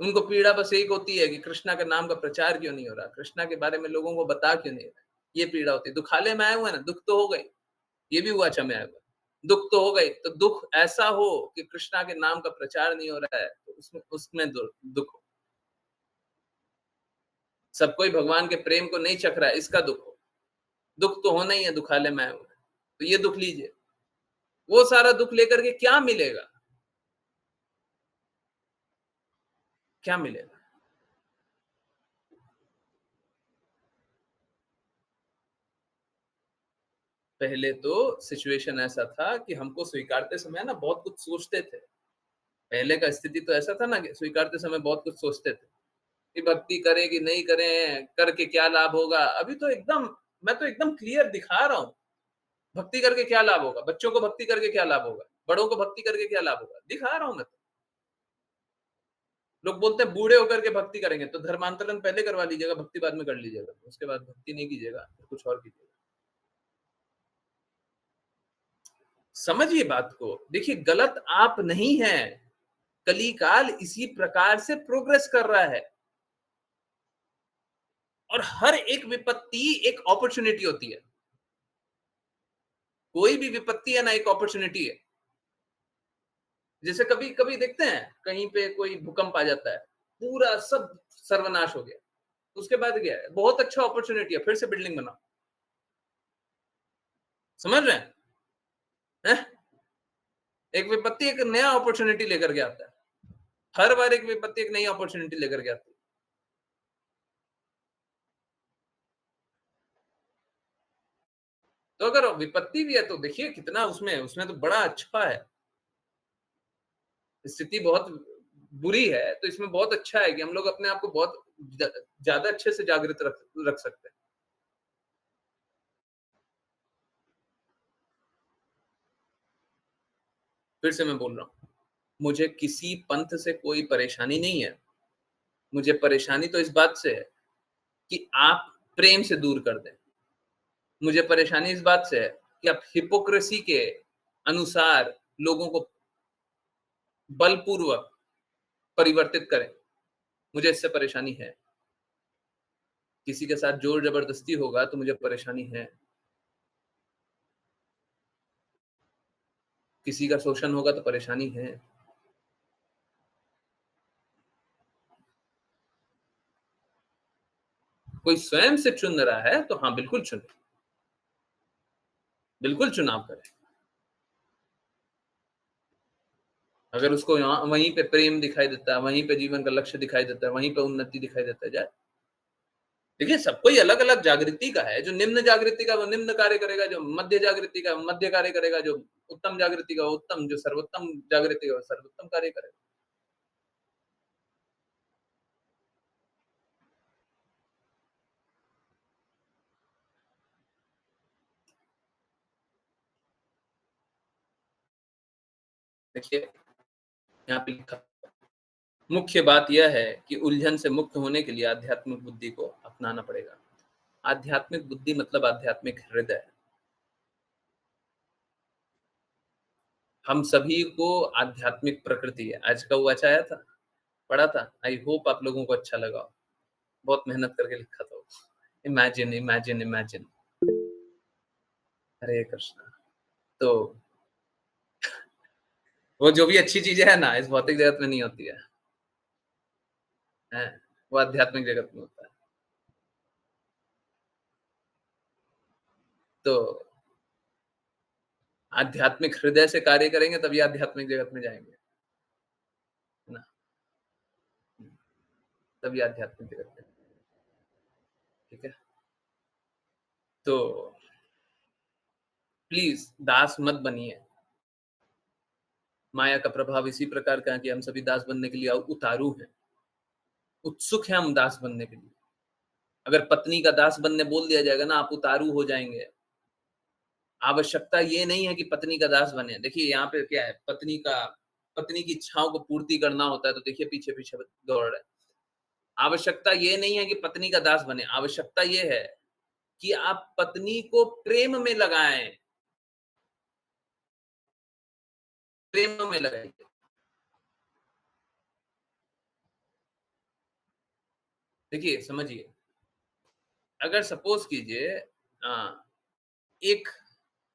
उनको पीड़ा बस एक होती है कि कृष्णा के नाम का प्रचार क्यों नहीं हो रहा? कृष्णा के बारे में लोगों को बता क्यों नहीं रहा? ये पीड़ा होती है। दुखालय में आए हुए हैं ना, दुःख तो हो गई। ये भी हुआ अच्छा में आया हुआ। दुःख तो हो गई, तो दुःख ऐसा हो कि कृष्णा के नाम का प्रचार नहीं हो रहा है, तो उसमें उसमें दुःख हो। सब कोई भगवान के प्रेम को नहीं चख रहा है, इसका दुःख हो। दुःख तो होना ही है, दुखालय में आए हुए हैं। तो ये दुःख लीजिए। वो सारा दुःख लेकर के क्या मिलेगा? क्या मिलेगा? पहले तो सिचुएशन ऐसा था कि हमको स्वीकारते समय ना बहुत कुछ सोचते थे। पहले का स्थिति तो ऐसा था ना कि स्वीकारते समय बहुत कुछ सोचते थे, कि भक्ति करें कि नहीं करें, करके क्या लाभ होगा? अभी तो एकदम, मैं तो एकदम क्लियर दिखा रहा हूँ, भक्ति करके क्या लाभ होगा? बच्चों को भक्ति करके क्या लाभ होगा? बड़ों को भक्ति करके क्या लाभ होगा? दिखा रहा हूँ मैं तो। लोग बोलते हैं बूढ़े होकर के भक्ति करेंगे, तो धर्मांतरण पहले करवा लीजिएगा, भक्ति बाद में कर लीजिएगा। उसके बाद भक्ति नहीं कीजिएगा, फिर कुछ और कीजिएगा। समझिए बात को। देखिए गलत आप नहीं हैं, कली-काल इसी प्रकार से प्रोग्रेस कर रहा है। और हर एक विपत्ति एक अपॉर्च्युनिटी होती है। कोई भी विपत्ति है ना, एक अपॉर्च्युनिटी है। जैसे कभी-कभी देखते हैं, कहीं पे कोई भूकंप आ जाता है, पूरा सब सर्वनाश हो गया। उसके बाद क्या है? बहुत अच्छा अपॉर्च्युनिटी है, फिर से बिल्डिंग बनाओ। समझ रहे हैं? हैं? एक विपत्ति एक नया अपॉर्च्युनिटी लेकर के आता है। हर बार एक विपत्ति एक नई अपॉर्च्युनिटी लेकर के आती है। तो अगर विपत्ति भी है तो देखिए कितना उसमें उसमें तो बड़ा अच्छा है। स्थिति बहुत बुरी है, तो इसमें बहुत अच्छा है कि हम लोग अपने आप को बहुत ज़्यादा अच्छे से जागृत रख रख सकते हैं। फिर से मैं बोल रहा हूँ, मुझे किसी पंथ से कोई परेशानी नहीं है। मुझे परेशानी तो इस बात से है कि आप प्रेम से दूर कर दें। मुझे परेशानी इस बात से है कि आप हिपोक्रेसी के अनुसार लोगों को बलपूर्वक परिवर्तित करें। मुझे इससे परेशानी है। किसी के साथ ज़ोर ज़बरदस्ती होगा तो मुझे परेशानी है। किसी का शोषण होगा तो परेशानी है। कोई स्वयं से चुन रहा है तो हाँ, बिल्कुल चुनें। बिल्कुल चुनाव करें। अगर उसको यहाँ वहीं पे प्रेम दिखाई देता है, वहीं पे जीवन का लक्ष्य दिखाई देता है, वहीं पे उन्नति दिखाई देता है, जाए। देखिए, सबको ही अलग-अलग जागृति का है, जो निम्न जागृति का वो निम्न कार्य करेगा, जो मध्य जागृति का मध्य कार्य करेगा, जो उत्तम जागृति का उत्तम, जो सर्वोत्तम जागृति का वो सर्वोत्तम कार्य करेगा। देखिए, यहाँ पे लिखा मुख्य बात यह है कि उलझन से मुक्त होने के लिए आध्यात्मिक बुद्धि को अपनाना पड़ेगा। आध्यात्मिक बुद्धि मतलब आध्यात्मिक हृदय। हम सभी को आध्यात्मिक प्रकृति है। आज का वो अच्छा आया था, पढ़ा था। आई होप आप लोगों को अच्छा लगा हो। बहुत मेहनत करके लिखा था वो। Imagine, imagine, imagine. Hare Krishna. तो वो जो भी अच्छी चीजें है ना, इस भौतिक जगत में नहीं होती है, वो आध्यात्मिक जगत में होता है। तो आध्यात्मिक हृदय से कार्य करेंगे तभी आध्यात्मिक जगत में जाएंगे, है ना? तभी आध्यात्मिक जगत में, ठीक है? तो प्लीज दास मत बनिए। माया का प्रभाव इसी प्रकार का है कि हम सभी दास बनने के लिए उतारू हैं, उत्सुक हैं हम दास बनने के लिए। अगर पत्नी का दास बनने बोल दिया जाएगा ना, आप उतारू हो जाएंगे। आवश्यकता ये नहीं है कि पत्नी का दास बने। देखिए यहाँ पे क्या है, पत्नी की इच्छाओं को पूर्ति करना होता है, तो देखिए पीछे पीछे दौड़ रहे हैं। आवश्यकता ये नहीं है कि पत्नी का दास बने, आवश्यकता ये है कि आप पत्नी को प्रेम में लगाएं, प्रेम में लगाइए। देखिए समझिए, अगर सपोज कीजिए एक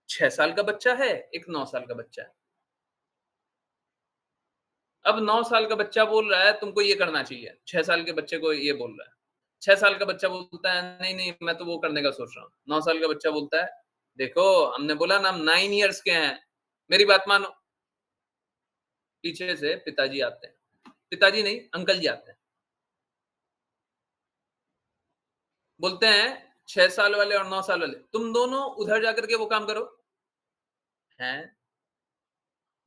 6 साल का बच्चा है, एक 9 साल का बच्चा है। अब 9 साल का बच्चा बोल रहा है तुमको ये करना चाहिए, 6 साल के बच्चे को ये बोल रहा है। 6 साल का बच्चा बोलता है नहीं, नहीं मैं तो वो करने का सोच रहा हूँ। 9 साल का बच्चा बोलता है देखो हमने बोला ना हम 9 इयर्स के हैं, मेरी बात मानो। पीछे से पिताजी आते हैं, पिताजी नहीं अंकल जी आते हैं। बोलते हैं 6 साल वाले और 9 साल वाले तुम दोनों उधर जाकर के वो काम करो। हैं?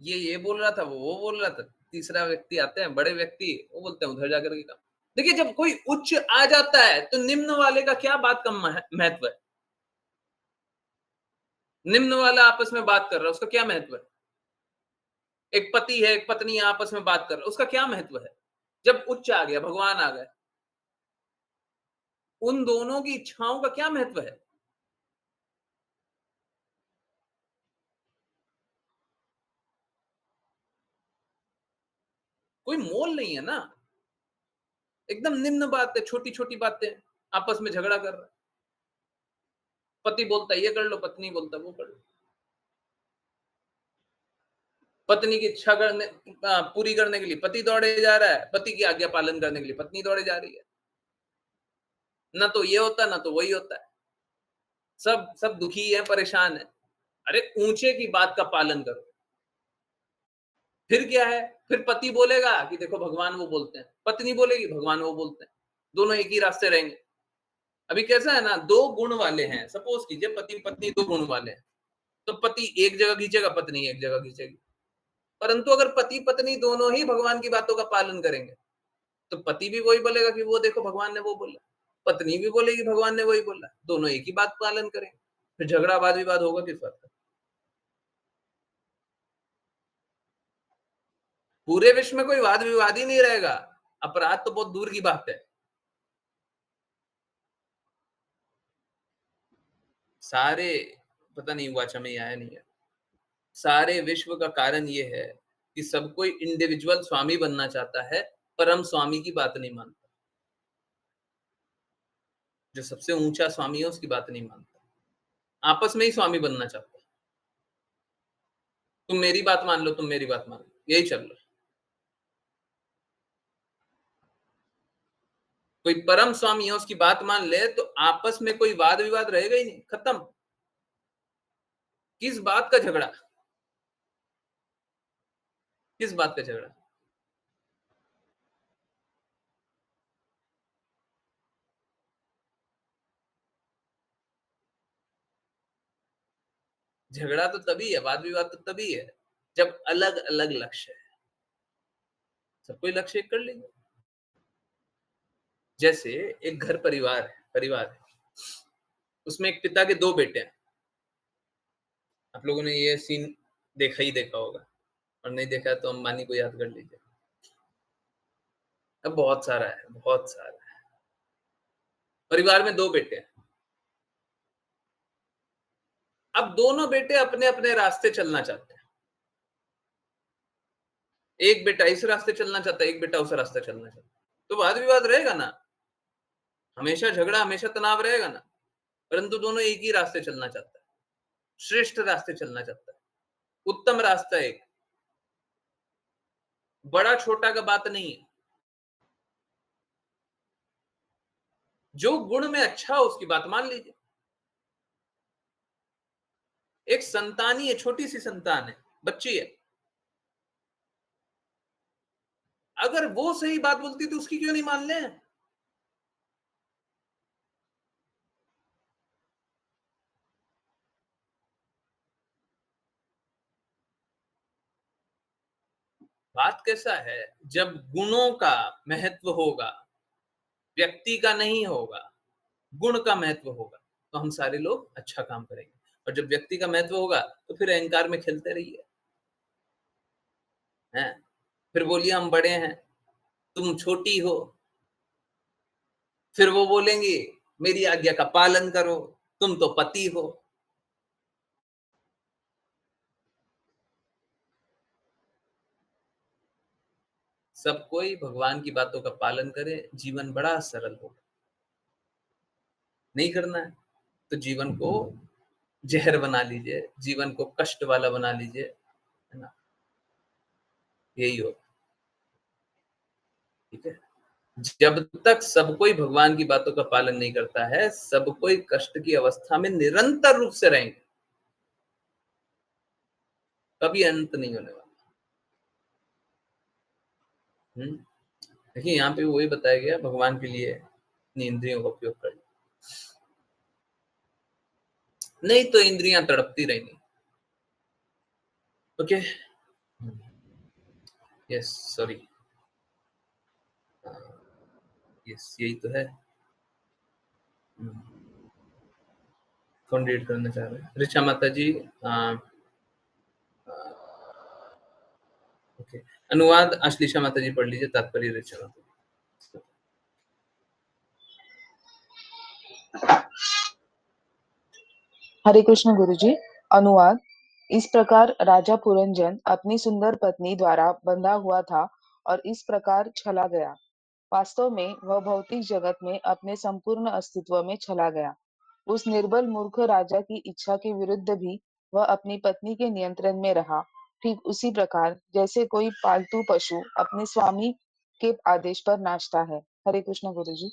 ये बोल रहा था, वो बोल रहा था। तीसरा व्यक्ति आते हैं, बड़े व्यक्ति, वो बोलते हैं उधर जाकर के काम। देखिए जब कोई उच्च आ जाता है तो निम्न वाले का क्या बात का महत्व है? निम्न वाला आपस में बात कर रहा है, उसका क्या महत्व है? एक पति है, एक पत्नी आपस में बात कर रहा है, उसका क्या महत्व है? जब उच्च आ गया, भगवान आ गए, उन दोनों की इच्छाओं का क्या महत्व है? कोई मोल नहीं है ना। एकदम निम्न बात है, छोटी-छोटी बातें, आपस में झगड़ा कर रहा है। पति बोलता है ये कर लो, पत्नी बोलता है वो कर लो। पत्नी की इच्छा पूरी करने के लिए पति दौड़े जा रहा है, पति की आज्ञा पालन करने के लिए पत्नी दौड़े जा रही है। ना तो ये होता ना तो वही होता है। सब दुखी है, परेशान है। अरे ऊंचे की बात का पालन करो। फिर क्या है? फिर पति बोलेगा कि देखो भगवान वो बोलते हैं, पत्नी बोलेगी भगवान वो बोलते हैं। दोनों एक ही रास्ते रहेंगे। अभी कैसा है ना, दो गुण वाले हैं, सपोज कीजिए पति पत्नी दो गुण वाले हैं, तो पति एक जगह खींचेगा, पत्नी एक जगह खींचेगी। परंतु अगर पति पत्नी दोनों ही भगवान की बातों का पालन करेंगे, तो पति भी वही बोलेगा कि वो देखो भगवान ने वो बोला, पत्नी भी बोलेगी भगवान ने वही बोला, दोनों एक ही बात पालन करेंगे। फिर झगड़ा वाद विवाद होगा किस बात का? पूरे विश्व में कोई वाद विवाद ही नहीं रहेगा। अपराध तो बहुत दूर की बात है। सारे, पता नहीं हुआ अच्छा में आया नहीं है, सारे विश्व का कारण ये है कि सब कोई इंडिविजुअल स्वामी बनना चाहता है, परम स्वामी की बात नहीं मानता। जो सबसे ऊंचा स्वामी है उसकी बात नहीं मानता, आपस में ही स्वामी बनना चाहता है। तुम मेरी बात मान लो, तुम मेरी बात मान लो, यही चल रहा है। कोई परम स्वामी है उसकी बात मान ले तो आपस में कोई वाद विवाद रहेगा ही नहीं, खत्म। किस बात का झगड़ा? किस बात का झगड़ा? झगड़ा तो तभी है, वाद-विवाद तो तभी है, जब अलग-अलग लक्ष्य है। सब कोई लक्ष्य एक कर लेंगे। जैसे एक घर परिवार है, उसमें एक पिता के 2 बेटे हैं। आप लोगों ने ये सीन देखा ही देखा होगा और नहीं देखा है तो अंबानी को याद कर लीजिए। अब बहुत सारा है, बहुत सारा है। परिवार में 2 बेटे हैं। अब दोनों बेटे अपने-अपने रास्ते चलना चाहते हैं। एक बेटा इस रास्ते चलना चाहता है, एक बेटा उस रास्ते चलना चाहता है। तो वाद-विवाद रहेगा ना, हमेशा झगड़ा, हमेशा तनाव रहेगा ना, परंतु दोनों एक ही रास्ते चलना चाहता है, श्रेष्ठ रास्ते चलना चाहता है, उत्तम रास्ता एक, बड़ा-छोटा का बात नहीं है। जो गुण में अच्छा हो उसकी बात मान लीजिए। एक संतान ही है, छोटी-सी संतान है, बच्ची है। अगर वो सही बात बोलती है तो उसकी क्यों नहीं मान लें? बात कैसा है, जब गुणों का महत्व होगा, व्यक्ति का नहीं होगा, गुण का महत्व होगा, तो हम सारे लोग अच्छा काम करेंगे। और जब व्यक्ति का महत्व होगा, तो फिर अहंकार में खेलते रहिए, हैं? फिर बोलिए हम बड़े हैं, तुम छोटी हो। फिर वो बोलेंगे, मेरी आज्ञा का पालन करो, तुम तो पति हो। सब कोई भगवान की बातों का पालन करे, जीवन बड़ा सरल होगा। नहीं करना है, तो जीवन को ज़हर बना लीजिए, जीवन को कष्ट वाला बना लीजिए, है ना? यही होगा, ठीक है? जब तक सब कोई भगवान की बातों का पालन नहीं करता है, सब कोई कष्ट की अवस्था में निरंतर रूप से रहेंगे। कभी अंत नहीं होने वाला। हुँ? देखिए यहाँ पे वही बताया गया भगवान के लिए अपनी इंद्रियों का उपयोग करें। नहीं तो इंद्रियाँ तड़पती रहेंगी। Okay? Yes, sorry. Uh, yes यही तो है। हुँ। कौन रीड करना चाह रहा है? ऋचा माता जी अ, ओके। अनुवाद अश्लीषा माता जी पढ़ लीजिए, तात्पर्य ऋचा माता जी। हरे कृष्ण गुरुजी। अनुवाद। इस प्रकार राजा पुरंजन अपनी सुंदर पत्नी द्वारा बंधा हुआ था और इस प्रकार छला गया। वास्तव में वह भौतिक जगत में अपने संपूर्ण अस्तित्व में चला गया। उस निर्बल मूर्ख राजा की इच्छा के विरुद्ध भी वह अपनी पत्नी के नियंत्रण में रहा, ठीक उसी प्रकार जैसे कोई पालतू पशु अपने स्वामी के आदेश पर नाचता है। हरे कृष्ण गुरुजी।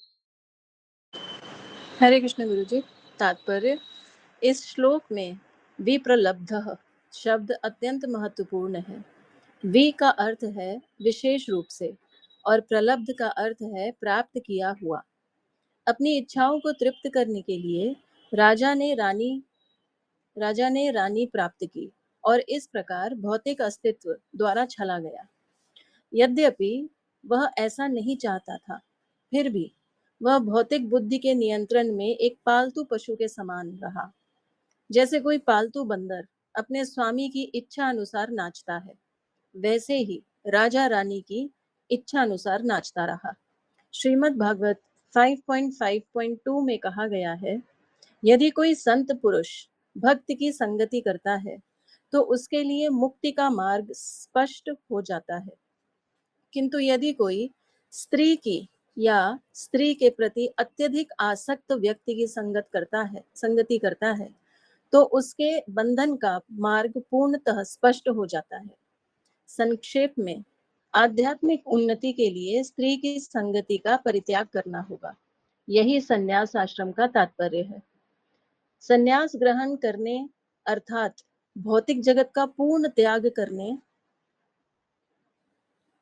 हरे कृष्ण गुरुजी। तात्पर्य। इस श्लोक में विप्रलब्धः शब्द अत्यंत महत्वपूर्ण है। वि का अर्थ है विशेष रूप से और प्रलब्ध का अर्थ है प्राप्त किया हुआ। अपनी इच्छाओं को तृप्त करने के लिए राजा ने रानी प्राप्त की और इस प्रकार भौतिक अस्तित्व द्वारा छला गया। यद्यपि वह ऐसा नहीं चाहता था, फिर भी वह भौतिक बुद्धि के नियंत्रण में एक पालतू पशु के समान रहा। जैसे कोई पालतू बंदर अपने स्वामी की इच्छा अनुसार नाचता है, वैसे ही राजा रानी की इच्छा अनुसार नाचता रहा। श्रीमद् भागवत 5.5.2 में कहा गया है, यदि कोई संत पुरुष भक्त की संगति करता है तो उसके लिए मुक्ति का मार्ग स्पष्ट हो जाता है। किंतु यदि कोई स्त्री की या स्त्री के प्रति अत्यधिक आसक्त व्यक्ति की संगति करता है, तो उसके बंधन का मार्ग पूर्णतः स्पष्ट हो जाता है। संक्षेप में, आध्यात्मिक उन्नति के लिए स्त्री की संगति का परित्याग करना होगा। यही संन्यास आश्रम का तात्पर्य है। संन्यास ग्रहण करने अर्थात भौतिक जगत का पूर्ण त्याग करने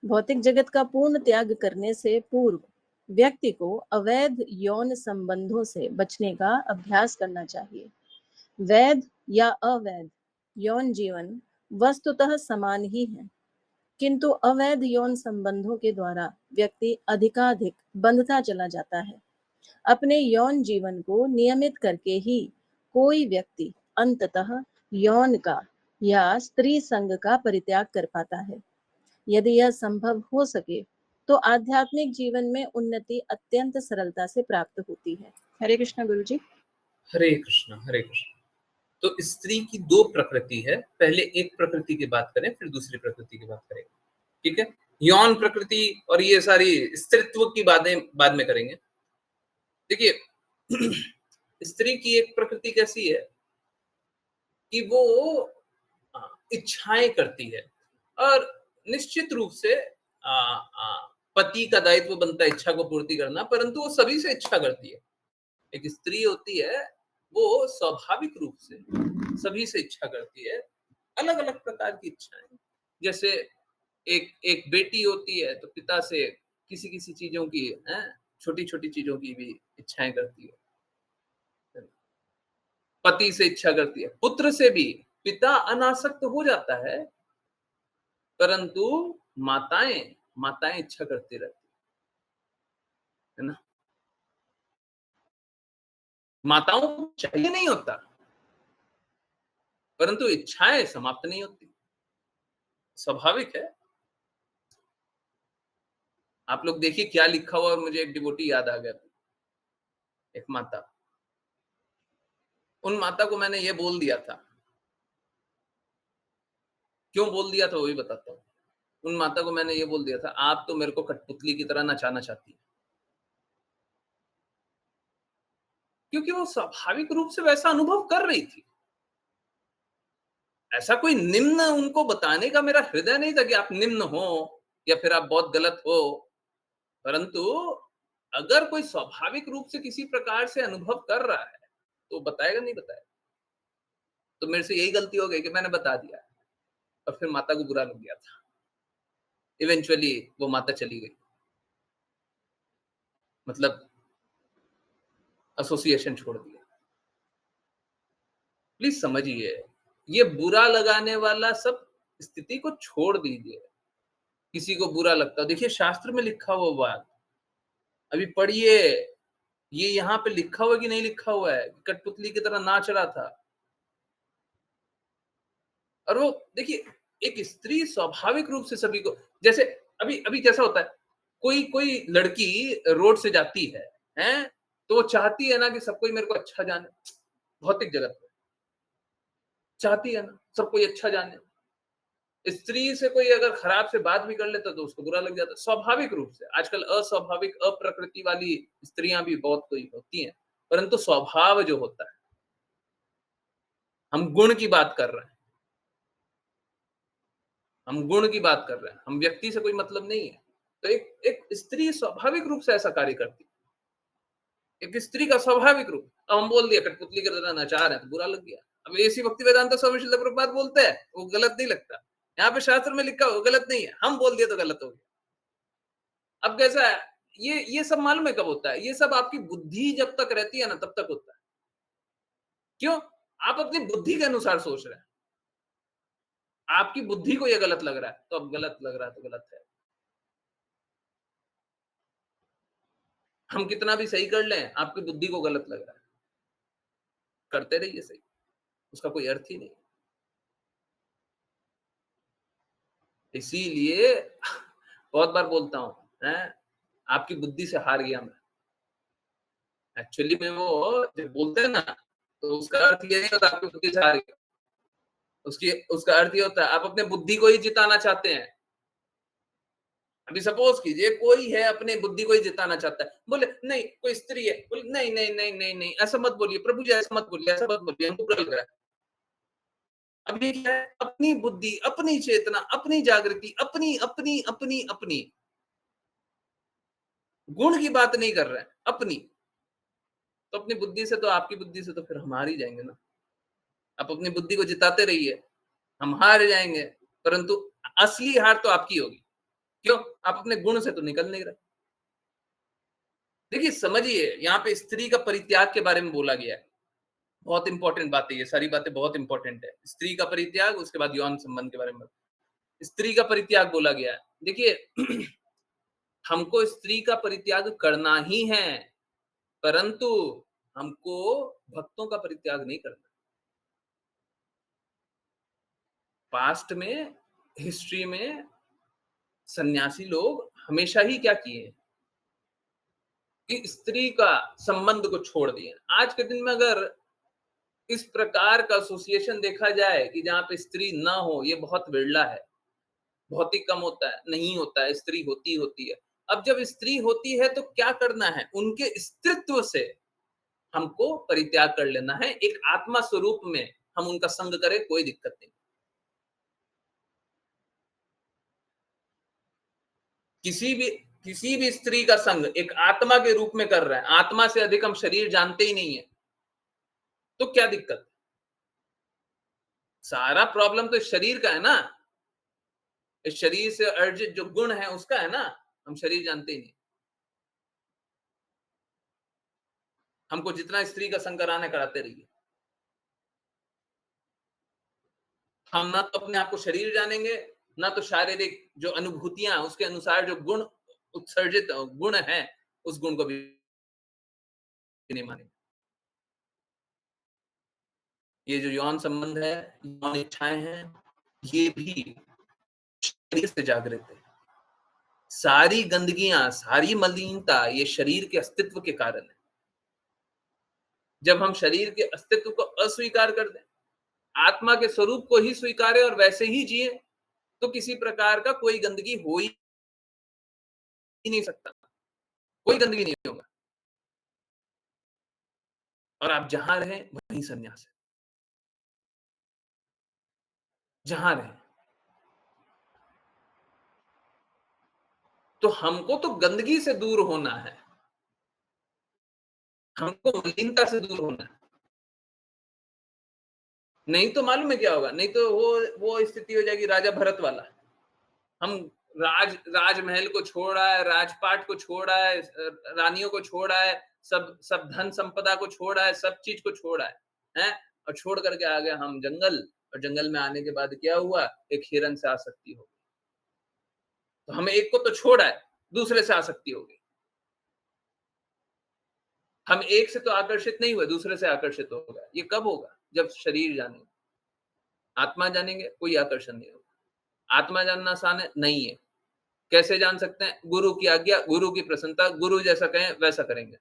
भौतिक जगत का पूर्ण त्याग करने से पूर्व व्यक्ति को अवैध यौन संबंधों से बचने का अभ्यास करना चाहिए। वैध या अवैध यौन जीवन वस्तुतः समान ही है, किंतु अवैध यौन संबंधों के द्वारा व्यक्ति अधिकाधिक बंधता चला जाता है। अपने यौन जीवन को नियमित करके ही कोई व्यक्ति अंततः यौन का या स्त्री संग का परित्याग कर पाता है। यदि यह संभव हो सके तो आध्यात्मिक जीवन में उन्नति अत्यंत सरलता से प्राप्त होती है। हरे कृष्णा गुरु जी। हरे कृष्णा, हरे कृष्णा। तो स्त्री की दो प्रकृति है, पहले एक प्रकृति की बात करें, फिर दूसरी प्रकृति की बात करेंगे, ठीक है। यौन प्रकृति और ये सारी स्त्रीत्व की बातें बाद में करेंगे। देखिए स्त्री की एक प्रकृति कैसी है कि वो इच्छाएं करती है, और निश्चित रूप से पति का दायित्व बनता है इच्छा को पूर्ति करना, परंतु वो सभी से इच्छा करती है। एक स्त्री होती है वो स्वाभाविक रूप से सभी से इच्छा करती है, अलग अलग प्रकार की इच्छाएं। जैसे एक एक बेटी होती है तो पिता से किसी किसी चीजों की, छोटी छोटी चीजों की भी इच्छाएं करती है, पति से इच्छा करती है, पुत्र से भी पिता अनासक्त हो जाता है, परंतु माताएं माताएं इच्छा करती रहती है ना। माताओं को चाहिए नहीं होता, परंतु इच्छाएं समाप्त नहीं होती, स्वाभाविक है। आप लोग देखिए क्या लिखा हुआ, और मुझे एक डिवोटी याद आ गया, एक माता। उन माता को मैंने ये बोल दिया था, क्यों बोल दिया था वो भी बताता हूँ। उन माता को मैंने ये बोल दिया था, आप तो मेरे को कठपुतली की तरह नचाना चाहती है, क्योंकि वो स्वाभाविक रूप से वैसा अनुभव कर रही थी। ऐसा कोई निम्न उनको बताने का मेरा हृदय नहीं था कि आप निम्न हो या फिर आप बहुत गलत हो, परंतु अगर कोई स्वाभाविक रूप से किसी प्रकार से अनुभव कर रहा है तो बताएगा नहीं बताएगा। तो मेरे से यही गलती हो गई कि मैंने बता दिया और फिर माता को बुरा लग गया था। इवेंचुअली वो माता चली गई, मतलब एसोसिएशन छोड़ दिया। प्लीज समझिए, ये बुरा लगाने वाला सब स्थिति को छोड़ दीजिए। किसी को बुरा लगता, देखिए शास्त्र में लिखा हुआ बात, अभी पढ़िए, ये यहाँ पे लिखा हुआ कि नहीं लिखा हुआ है, कठपुतली की तरह नाच रहा था। और वो देखिए, एक स्त्री स्वाभाविक रूप से सभी को, जैसे अभी अभी कैसा होता है, कोई कोई लड़की रोड से जाती है, हैं, तो वो चाहती है ना कि सब कोई मेरे को अच्छा जाने, भौतिक जगत में चाहती है ना सब कोई अच्छा जाने। स्त्री से कोई अगर खराब से बात भी कर लेता तो उसको बुरा लग जाता, स्वाभाविक रूप से। आजकल अस्वाभाविक अप्रकृति वाली स्त्रियां भी बहुत कोई होती हैं, परंतु स्वभाव जो होता है, हम गुण की बात कर रहे हैं, हम गुण की बात कर रहे हैं, हम व्यक्ति से कोई मतलब नहीं है। तो एक एक स्त्री स्वाभाविक रूप से ऐसा कार्य करती है, एक स्त्री का स्वाभाविक रूप। अब हम बोल दिया कठपुतली की तरह नचा रहे हैं तो बुरा लग गया। अब ऐसी भक्ति वेदांत स्वामी श्रील प्रभुपाद बोलते हैं, वो गलत नहीं लगता, यहाँ पे शास्त्र में लिखा हो गलत नहीं है, हम बोल दिए तो गलत हो गया। अब कैसा है, ये सब मालूम है कब होता है, ये सब आपकी बुद्धि जब तक रहती है ना तब तक होता है। क्यों? आप अपनी बुद्धि के अनुसार सोच रहे हैं, आपकी बुद्धि को ये गलत लग रहा है तो अब गलत लग रहा है तो गलत है। हम कितना भी सही कर लें, आपकी बुद्धि को गलत लग रहा है, करते रहिए सही, उसका कोई अर्थ ही नहीं। इसीलिए बहुत बार बोलता हूं, हैं, आपकी बुद्धि से हार गया मैं। एक्चुअली में वो जब बोलते हैं ना, तो उसका अर्थ ये नहीं होता आपकी बुद्धि से हार गया, उसका अर्थ ये होता है आप अपने बुद्धि को ही जिताना चाहते हैं। अभी सपोज कीजिए कोई है अपने बुद्धि को ही जिताना चाहता है, बोले नहीं कोई स्त्री है, बोले नहीं नहीं नहीं नहीं नहीं ऐसा मत बोलिए प्रभु जी, ऐसा मत बोलिए, ऐसा मत बोलिए, हमको बुरा लग रहा है। अब ये क्या है, अपनी बुद्धि, अपनी चेतना, अपनी जागृति, अपनी अपनी अपनी अपनी, गुण की बात नहीं कर रहे हैं, अपनी। तो अपनी बुद्धि से तो, आपकी बुद्धि से तो फिर हम हार ही जाएंगे ना। आप अपनी बुद्धि को जिताते रहिए, हम हार जाएंगे, परंतु असली हार तो आपकी होगी। क्यों? आप अपने गुण से तो निकल नहीं रहे। देखिए समझिए, यहाँ पे स्त्री का परित्याग के बारे में बोला गया है। बहुत इंपॉर्टेंट बात है, ये सारी बातें बहुत इंपॉर्टेंट है। स्त्री का परित्याग, उसके बाद यौन संबंध के बारे में। स्त्री का परित्याग बोला गया है। देखिए हमको स्त्री का परित्याग करना ही है, परंतु हमको भक्तों का परित्याग नहीं करना। पास्ट में, हिस्ट्री में सन्यासी लोग हमेशा ही क्या किए कि स्त्री का संबंध को छोड़ दिए। आज के दिन में अगर इस प्रकार का एसोसिएशन देखा जाए कि जहाँ पे स्त्री ना हो, ये बहुत विरला है, बहुत ही कम होता है, नहीं होता है, स्त्री होती है। अब जब स्त्री होती है तो क्या करना है? उनके स्त्रीत्व से हमको परित्याग कर लेना है। एक आत्मा स्वरूप में हम उनका संग करें, कोई दिक्कत नहीं। किसी भी स्त्री का संग एक आत्मा के रूप में कर रहे हैं, आत्मा से अधिक हम शरीर जानते ही नहीं है, तो क्या दिक्कत? सारा प्रॉब्लम तो इस शरीर का है ना, इस शरीर से अर्जित जो गुण है उसका है ना, हम शरीर जानते ही नहीं। हमको जितना स्त्री का संग कराना कराते रहिए। हम ना तो अपने आप को शरीर जानेंगे, ना तो शारीरिक जो अनुभूतियां उसके अनुसार जो गुण उत्सर्जित गुण है, उस गुण को भी नहीं मानेंगे। ये जो यौन संबंध है, यौन इच्छाएं हैं, ये भी शरीर से जागृत है। सारी गंदगियां, सारी मलिनता ये शरीर के अस्तित्व के कारण है। जब हम शरीर के अस्तित्व को अस्वीकार कर दें, आत्मा के स्वरूप को ही स्वीकारें और वैसे ही जिए, तो किसी प्रकार का कोई गंदगी हो ही नहीं सकता, कोई गंदगी नहीं होगा। और आप जहां रहें वहीं संन्यास है, जहां रहें। तो हमको तो गंदगी से दूर होना है, हमको मलिनता से दूर होना है। नहीं तो मालूम है क्या होगा? नहीं तो वो स्थिति हो जाएगी राजा भरत वाला। हम राजमहल को छोड़ा है, राजपाट को छोड़ा है, रानियों को छोड़ा है, सब सब धन संपदा को छोड़ा है, सब चीज को छोड़ा है, और छोड़ करके आ गए हम जंगल। और जंगल में आने के बाद क्या हुआ? एक हिरन से आसक्ति हो गई। तो हमें एक को तो छोड़ा है, दूसरे से आसक्ति हो गई। हम एक से तो आकर्षित नहीं हुए, दूसरे से आकर्षित हो गए। ये कब होगा? जब शरीर जानेंगे। आत्मा जानेंगे, कोई आकर्षण नहीं होगा। आत्मा जानना आसान है? नहीं है। कैसे जान सकते हैं? गुरु की आज्ञा, गुरु की प्रसन्नता, गुरु जैसा कहें वैसा करेंगे।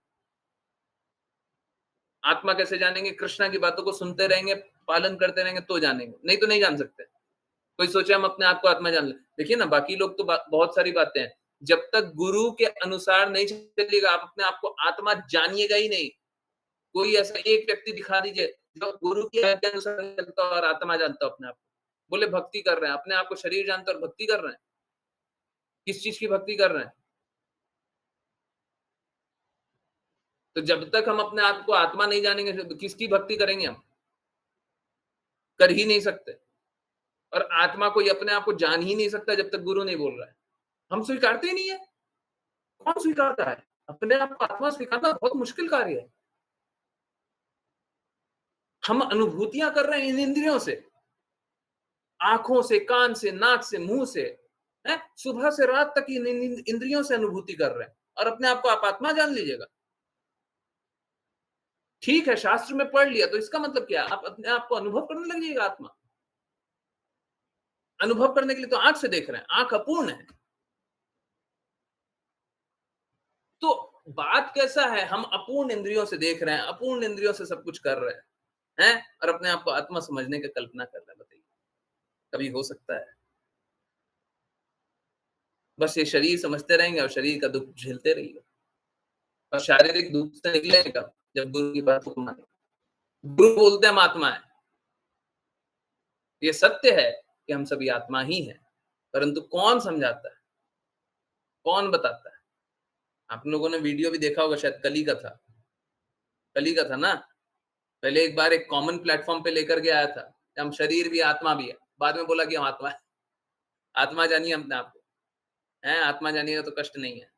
आत्मा कैसे जानेंगे? कृष्णा की बातों को सुनते रहेंगे, पालन करते रहेंगे तो जानेंगे, नहीं तो नहीं जान सकते। कोई सोचे हम अपने आप को आत्मा जान ले। देखिए ना, बाकी लोग तो बहुत सारी बातें हैं। जब तक गुरु के अनुसार नहीं चलिएगा, आप अपने आप को आत्मा जानिएगा ही नहीं। कोई ऐसा एक व्यक्ति दिखा दीजिए जो गुरु के अनुसार चलता और आत्मा जानता अपने आप को। बोले भक्ति कर रहे हैं, अपने आप को शरीर जानते और भक्ति कर रहे हैं। किस चीज की भक्ति कर रहे हैं? तो जब तक हम अपने आप को आत्मा नहीं जानेंगे तो किसकी भक्ति करेंगे? हम कर ही नहीं सकते। और आत्मा कोई अपने आप को जान ही नहीं सकता जब तक गुरु नहीं बोल रहा है। हम स्वीकारते ही नहीं है। कौन स्वीकारता है? अपने आप को आत्मा स्वीकारना बहुत मुश्किल कार्य है। हम अनुभूतियां कर रहे हैं इन इंद्रियों से, आंखों से, कान से, नाक से, मुंह से, है सुबह से रात तक इन इंद्रियों से अनुभूति कर रहे हैं, और अपने आप को आप आत्मा जान लीजिएगा। ठीक है, शास्त्र में पढ़ लिया तो इसका मतलब क्या? आप अपने आप को अनुभव करने लग जाइएगा। आत्मा अनुभव करने के लिए तो आंख से देख रहे हैं, आंख अपूर्ण है। तो बात कैसा है? हम अपूर्ण इंद्रियों से देख रहे हैं, अपूर्ण इंद्रियों से सब कुछ कर रहे हैं, और अपने आप को आत्मा समझने की कल्पना कर रहे हैं। बताइए, कभी हो सकता है? बस ये शरीर समझते रहेंगे और शरीर का दुख झेलते रहिएगा। और शारीरिक दुख से निकलेंगे कब? जब गुरु की बात को माने। गुरु बोलते हैं हम आत्मा है। ये सत्य है कि हम सभी आत्मा ही हैं, परंतु कौन समझाता है? कौन बताता है? आप लोगों ने वीडियो भी देखा होगा, शायद कल ही का था। कल ही का था ना? पहले एक बार एक कॉमन प्लेटफॉर्म पे लेकर के आया था, हम शरीर भी आत्मा भी है। बाद में बोला कि हम आत्मा है। आत्मा जानिए अपने आप को। हैं, आत्मा जानिएगा तो कष्ट नहीं है।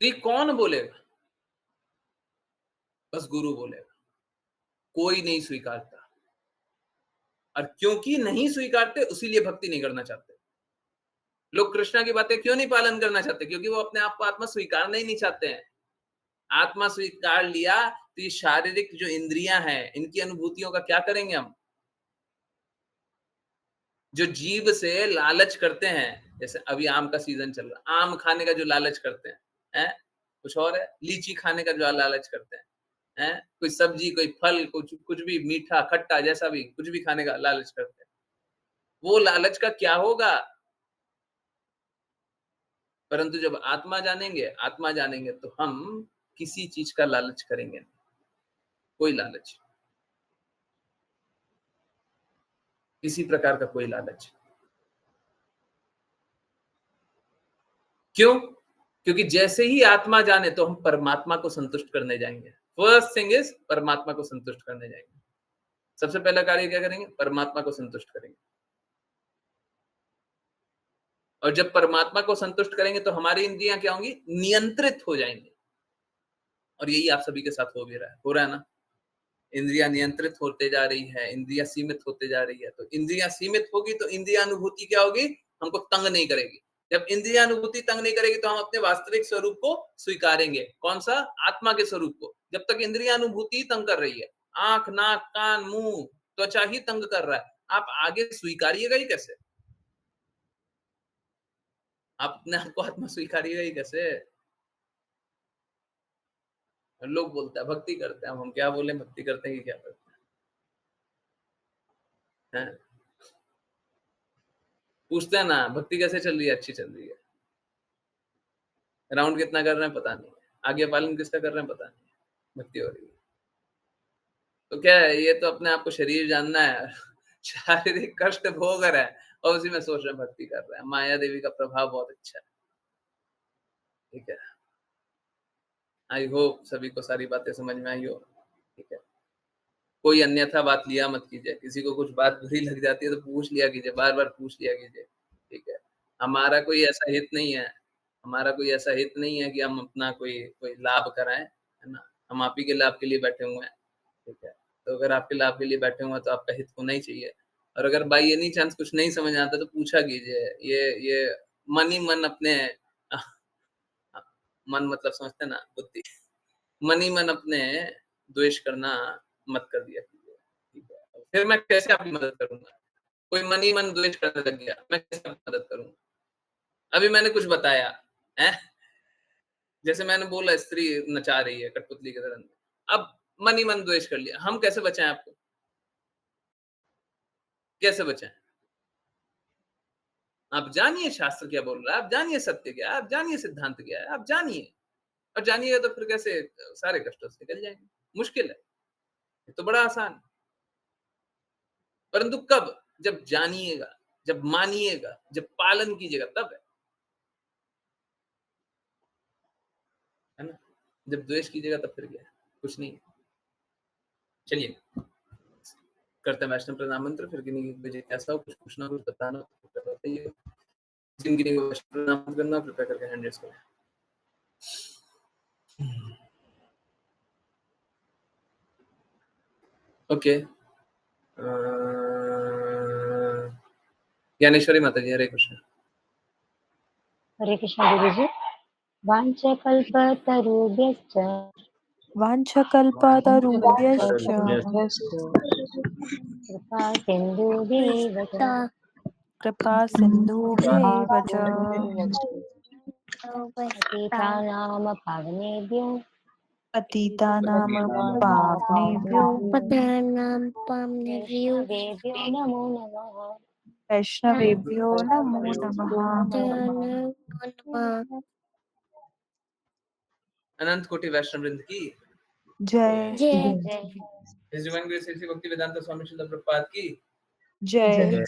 तो ये कौन बोलेगा? बस गुरु बोलेगा, कोई नहीं स्वीकारता। और क्योंकि नहीं स्वीकारते, उसीलिए भक्ति नहीं करना चाहते। लोग कृष्णा की बातें क्यों नहीं पालन करना चाहते? क्योंकि वो अपने आप को आत्मा स्वीकारना ही नहीं चाहते हैं। आत्मा स्वीकार लिया तो ये शारीरिक जो इंद्रियां हैं, इनकी अनुभूतियों का क्या करेंगे हम? जो जीभ से लालच करते हैं, जैसे अभी आम का सीजन चल रहा है, आम खाने का जो लालच करते हैं? कुछ और है, लीची खाने का जो लालच करते हैं? कोई सब्जी, कोई फल, कुछ कुछ भी मीठा, खट्टा, जैसा भी कुछ भी खाने का लालच करते हैं। वो लालच का क्या होगा? परंतु जब आत्मा जानेंगे तो हम किसी चीज का लालच करेंगे नहीं, कोई लालच, किसी प्रकार का कोई लालच। क्यों? क्योंकि जैसे ही आत्मा जाने तो हम परमात्मा को संतुष्ट करने जाएंगे। फर्स्ट थिंग इज परमात्मा को संतुष्ट करने जाएंगे। सबसे पहला कार्य क्या करेंगे? परमात्मा को संतुष्ट करेंगे। और जब परमात्मा को संतुष्ट करेंगे तो हमारी इंद्रियां क्या होंगी? नियंत्रित हो जाएंगी। और यही आप सभी के साथ हो भी रहा है, हो रहा है ना? इंद्रियां नियंत्रित होते जा रही है, इंद्रियां सीमित होते जा रही है। तो इंद्रियां सीमित होगी तो इंद्रिया अनुभूति क्या होगी? हमको तंग नहीं करेगी। जब इंद्रिया अनुभूति तंग नहीं करेगी तो हम अपने वास्तविक स्वरूप को स्वीकारेंगे। कौन सा? आत्मा के स्वरूप को। जब तक इंद्रिया अनुभूति तंग कर रही है, आंख, नाक, कान, मुंह, त्वचा ही तंग कर रहा है, आप आगे स्वीकारिएगा ही कैसे? आप अपने आप को आत्मा स्वीकारिएगा ही कैसे? लोग बोलते हैं भक्ति करते हैं, हम क्या बोले? भक्ति करते हैं कि क्या करते हैं? पूछते हैं ना, भक्ति कैसे चल रही है? अच्छी चल रही है। राउंड कितना कर रहे हैं पता नहीं, आज्ञा पालन किसका कर रहे हैं पता नहीं, भक्ति हो रही है। तो क्या है, ये तो अपने आप को शरीर जानना है, शारीरिक कष्ट भोग रहा है और उसी में सोच रहे हैं भक्ति कर रहे हैं। माया देवी का प्रभाव बहुत अच्छा है, ठीक है। आई होप सभी को सारी बातें समझ में आई हो, ठीक है। कोई अन्यथा बात लिया मत कीजिए, किसी को कुछ बात बुरी लग जाती है तो पूछ लिया कीजिए, बार बार पूछ लिया कीजिए, ठीक है। हमारा कोई ऐसा हित नहीं है, हमारा कोई ऐसा हित नहीं है कि हम अपना कोई कोई लाभ कराएं, है ना। हम आप ही के लाभ के लिए बैठे हुए हैं, ठीक है। तो अगर आपके लाभ के लिए बैठे हुए हैं तो आपका हित होना ही चाहिए। और अगर बाई एनी चांस कुछ नहीं समझ आता तो पूछा कीजिए। ये मन ही मन अपने मन मतलब समझते हैं ना, बुद्धि। मन ही मन अपने द्वेष करना मत कर दिया कीजिए, ठीक है। फिर मैं कैसे आपकी मदद करूंगा? कोई मन ही मन द्वेष करने लग गया, मैं कैसे आपकी मदद करूंगा? अभी मैंने कुछ बताया है, जैसे मैंने बोला स्त्री नचा रही है कठपुतली की तरह, अब मन ही मन द्वेष कर लिया, हम कैसे बचाएं आपको? कैसे बचाएं? आप जानिए शास्त्र क्या बोल रहा है, आप जानिए सत्य क्या है, आप जानिए सिद्धांत क्या है, आप जानिए। और जानिएगा तो फिर कैसे सारे कष्टों से निकल जाएंगे। मुश्किल है, ये तो बड़ा आसान है। परंतु कब? जब जानिएगा, जब मानिएगा, जब पालन कीजिएगा, तब है ना। जब द्वेष कीजिएगा तब फिर क्या है? कुछ नहीं। चलिए करते हैं वैष्णव प्रणाम मंत्र, फिर किन्हीं की जिज्ञासा हो, कुछ पूछना, कुछ बताना तो बताइए। जिनकी नहीं वैष्णव प्रणाम करना, कृपया करके हैंड रेज करें। ओके, ज्ञानेश्वरी माता जी, हरे कृष्ण। हरे कृष्ण गुरुजी। वाञ्छकल्पतरुभ्यश्च वाञ्छकल्पतरुभ्यश्च कृपा सिन्धुभ्येव च कृपा सिन्धुभ्येव च पतितानां पावनेभ्यो पतितानां पावनेभ्यो वैष्णवेभ्यो नमो नमः। वैष्णवेभ्यो नमो नमः। अनंत कोटि वैष्णव वृंद की जय जय His Divine Grace श्री भक्ति वेदांत स्वामी श्रील प्रभुपाद की जय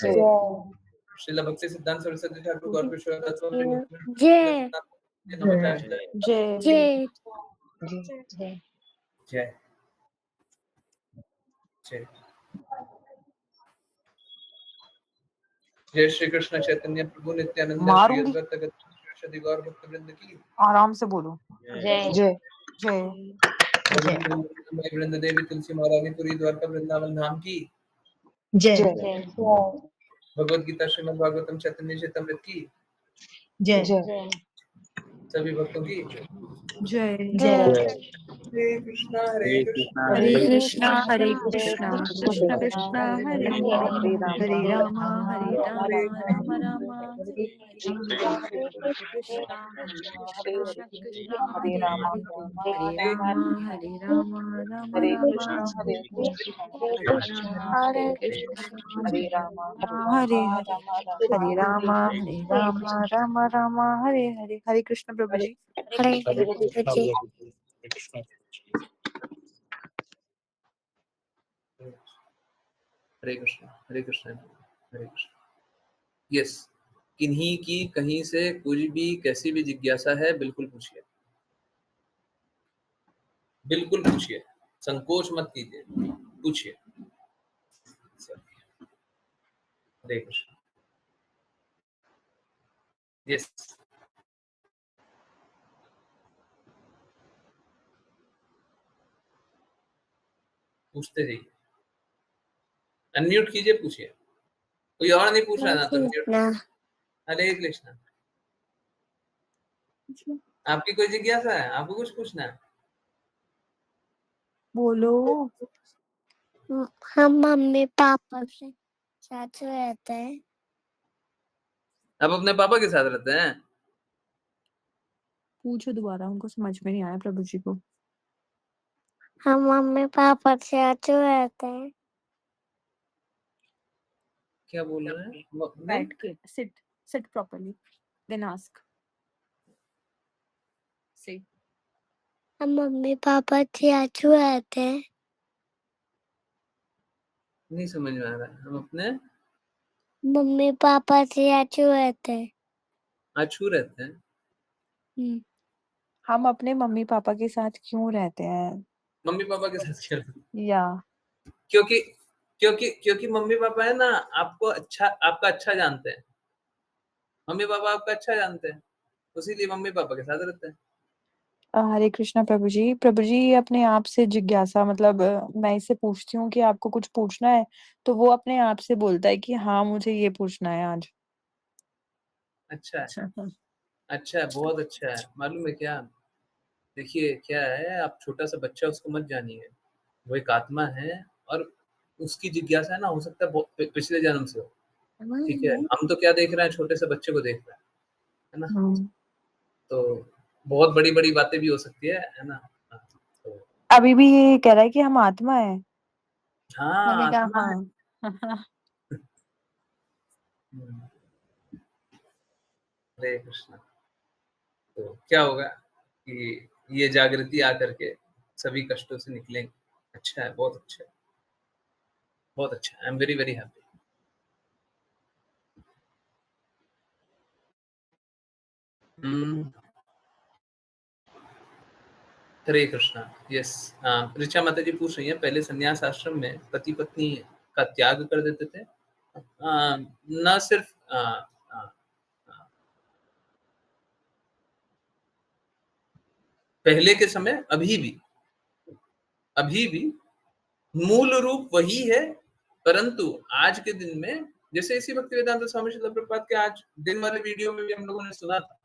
श्रील भक्ति सिद्धांत सरस्वती ठाकुर गौरव जय नमोचार्य जय जय जय जय। जय श्री कृष्ण चैतन्य प्रभु नित्यानंद श्री मारूंगी। अद्वैत गदाधर श्रीवासादि गौर भक्त वृंद की आराम से बोलो। जय जय जय। गोविंद वृंद देवी तुलसी महारानी पुरी द्वारका वृंदावन धाम की जय जय जय भगवद गीता श्रीमद् भागवतम चैतन्य चैतन्य की जय जय जय सभी भक्तों की जय। जय हरे कृष्णा हरे कृष्णा हरे हरे कृष्णा हरे हरे कृष्णा कृष्णा कृष्ण कृष्ण हरे हरे हरे राम हरे राम हरे राम हरे राम राम हरे हरे हरे हरे कृष्णा हरे हरे कृष्णा हरे कृष्ण हरे हरे राम हरे हरे हरे राम राम हरे राम कृष्ण हरे हरे हरे कृष्णा राम हरे हरे कृष्णा कृष्ण हरे राम हरे हरे हरे राम हरे राम राम हरे हरे। हरे कृष्ण प्रभु जी। हरे कृष्णा जी हरे कृष्णा हरे कृष्णा हरे कृष्णा। यस, किन्हीं की कहीं से कुछ भी कैसी भी जिज्ञासा है बिल्कुल पूछिए, बिल्कुल पूछिए, संकोच मत कीजिए, पूछिए। हरे कृष्ण। यस, पूछते रहिए, अनम्यूट कीजिए, पूछिए। कोई और नहीं पूछ रहा ना तो म्यूट। कृष्णा हरे कृष्णा। आपकी कोई जिज्ञासा है? आपको कुछ पूछना है? बोलो। हम मम्मी पापा से साथ रहते हैं। आप अपने पापा के साथ रहते हैं? पूछो दोबारा, उनको समझ में नहीं आया प्रभु जी को। हम मम्मी पापा से साथ रहते हैं। क्या बोल रहे हैं वो अपने? बैठ के सिट प्रॉपर्ली देन आस्क। से हम मम्मी पापा से साथ रहते हैं। नहीं समझ में आ रहा है। हम अपने मम्मी पापा से साथ रहते हैं। अछू रहते हैं। हम अपने मम्मी पापा के साथ क्यों रहते हैं? मम्मी पापा के साथ क्यों? या क्योंकि क्योंकि मम्मी पापा है ना, आपको आपका अच्छा जानते हैं। मम्मी पापा आपका अच्छा जानते हैं, इसीलिए मम्मी पापा के साथ रहते हैं। हरे कृष्णा प्रभु जी। प्रभु जी अपने आप से जिज्ञासा मतलब मैं इससे पूछती हूँ कि आपको कुछ पूछना है, तो वो अपने आप से बोलता है कि हाँ मुझे ये पूछना है आज। अच्छा है, अच्छा। अच्छा है, बहुत अच्छा है। मालूम है क्या? देखिए क्या है, आप छोटा सा बच्चा उसको मत जानिए, वो एक आत्मा है और उसकी जिज्ञासा है ना, हो सकता है पिछले जन्म से हो। ठीक है, हम तो क्या देख रहे हैं, छोटे से बच्चे को देख रहे हैं, है ना? तो बहुत बड़ी-बड़ी बातें भी हो सकती है ना? हाँ, तो अभी भी ये कह रहा है कि हम आत्मा है। हाँ, मैंने कहा आत्मा है। हाँ। हुँ। हरे कृष्णा। तो क्या होगा कि ये जागृति आकर के सभी कष्टों से निकलेंगे। अच्छा है, बहुत अच्छा है, बहुत अच्छा है। I am very, very happy. Hmm. Hare Krishna. Yes, Richa माता जी पूछ रही हैं, पहले संन्यास आश्रम में पति-पत्नी का त्याग कर देते थे? ना सिर्फ अ, अ, पहले के समय अभी भी मूल रूप वही है, परंतु आज के दिन में जैसे इसी भक्तिवेदांत स्वामी श्रील प्रभुपाद के आज दिन वाले वीडियो में भी हम लोगों ने सुना था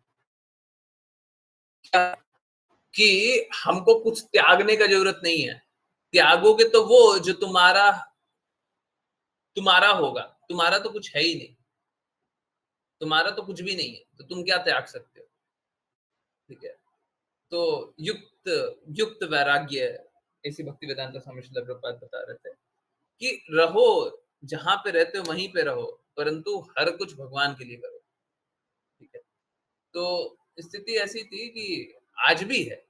क्या, कि हमको कुछ त्यागने का जरूरत नहीं है। त्यागोगे तो वो जो तुम्हारा होगा, तुम्हारा तो कुछ है ही नहीं, तुम्हारा तो कुछ भी नहीं है, तो तुम क्या त्याग सकते हो? ठीक है, तो युक्त युक्त वैराग्य, ऐसी भक्तिवेदांत स्वामी श्रील प्रभुपाद बता रहे थे कि रहो जहां पे रहते हो वहीं पे रहो, परंतु हर कुछ भगवान के लिए करो। ठीक है, तो स्थिति ऐसी थी कि आज भी है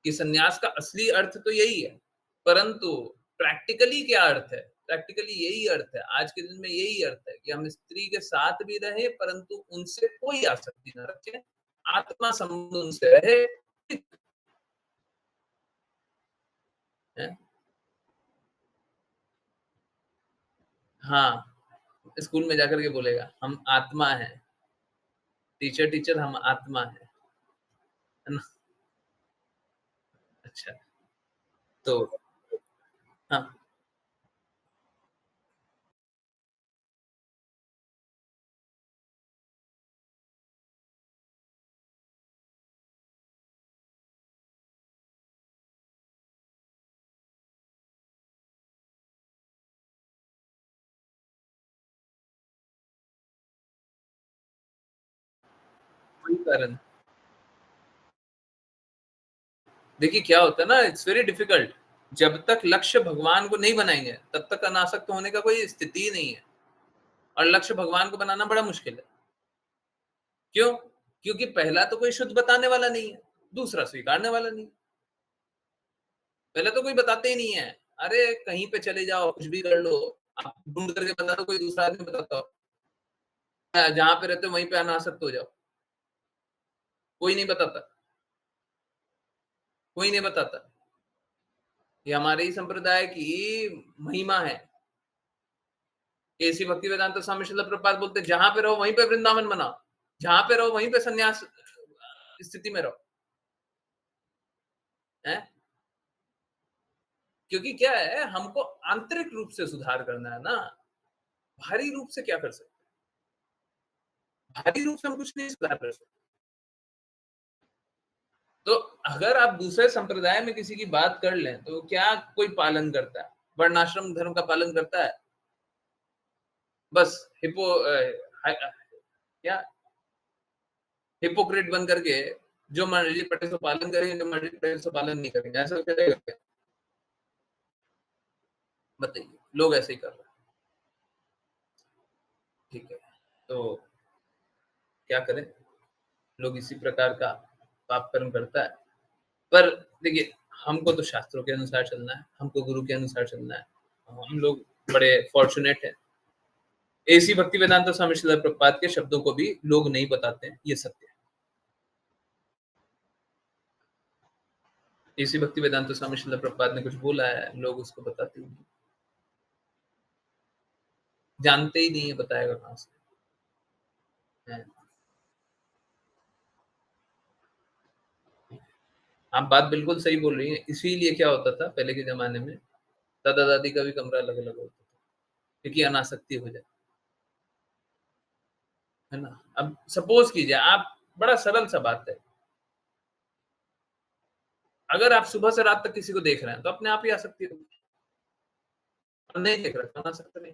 कि सन्यास का असली अर्थ तो यही है, परंतु प्रैक्टिकली क्या अर्थ है? प्रैक्टिकली यही अर्थ है, आज के दिन में यही अर्थ है कि हम स्त्री के साथ भी रहें, परंतु उनसे कोई आसक्ति न रखें, आत्मा संबंध उनसे रहे। है? हाँ, स्कूल में जाकर के बोलेगा हम आत्मा है, टीचर टीचर हम आत्मा है ना? अच्छा, तो हाँ, वही कारण। देखिए क्या होता है ना, इट्स वेरी डिफिकल्ट। जब तक लक्ष्य भगवान को नहीं बनाएंगे तब तक अनासक्त होने का कोई स्थिति ही नहीं है, और लक्ष्य भगवान को बनाना बड़ा मुश्किल है। क्यों? क्योंकि पहला तो कोई शुद्ध बताने वाला नहीं है, दूसरा स्वीकारने वाला नहीं है। पहले तो कोई बताते ही नहीं है। अरे कहीं पे चले जाओ, कुछ भी कर लो, आप ढूंढ करके बता दो, कोई दूसरा आदमी बताता हो, जहां पे रहते हो वहीं पे अनासक्त हो जाओ। कोई नहीं बताता, कोई नहीं बताता। ये हमारे ही संप्रदाय की महिमा है। केसी भक्ति वेदांत स्वामी श्रील प्रभुपाद बोलते हैं, जहां पे रहो वहीं पे वृंदावन बनाओ, जहां पे रहो वहीं पे संन्यास स्थिति में रहो। है? क्योंकि क्या है, हमको आंतरिक रूप से सुधार करना है ना, बाहरी रूप से क्या कर सकते हैं? बाहरी रूप से हम कुछ नहीं सुधार कर सकते। तो अगर आप दूसरे संप्रदाय में किसी की बात कर लें तो क्या कोई पालन करता है? वर्णाश्रम धर्म का पालन करता है? बस क्या हिपोक्रेट बन करके जो मर्जी पटे सो पालन करेंगे, जो मर्जी पटे सो पालन नहीं करेंगे, ऐसा चलेगा क्या? बताइए, लोग ऐसे ही कर रहे हैं। ठीक है, तो क्या करें? लोग इसी प्रकार का पाप कर्म करता है। पर देखिए, हमको तो शास्त्रों के अनुसार चलना है, हमको गुरु के अनुसार चलना है। हम लोग बड़े फॉर्चुनेट हैं। ऐसी भक्ति वेदांत स्वामी श्रील प्रभुपाद के शब्दों को भी लोग नहीं बताते हैं, ये सत्य है। ऐसी भक्ति वेदांत स्वामी श्रील प्रभुपाद ने कुछ बोला है, लोग उसको बताते ही नहीं, जानते ही नहीं है, बताएगा कहां से? है। आप बात बिल्कुल सही बोल रही हैं। इसीलिए क्या होता था पहले के जमाने में, दादा दादी का भी कमरा अलग अलग होता था, क्योंकि अनासक्ति हो जाए, है ना? अब सपोज कीजिए, आप बड़ा सरल सा बात है, अगर आप सुबह से रात तक किसी को देख रहे हैं तो अपने आप ही आसक्ति होगी। नहीं देख रहे तो अनासक्त नहीं।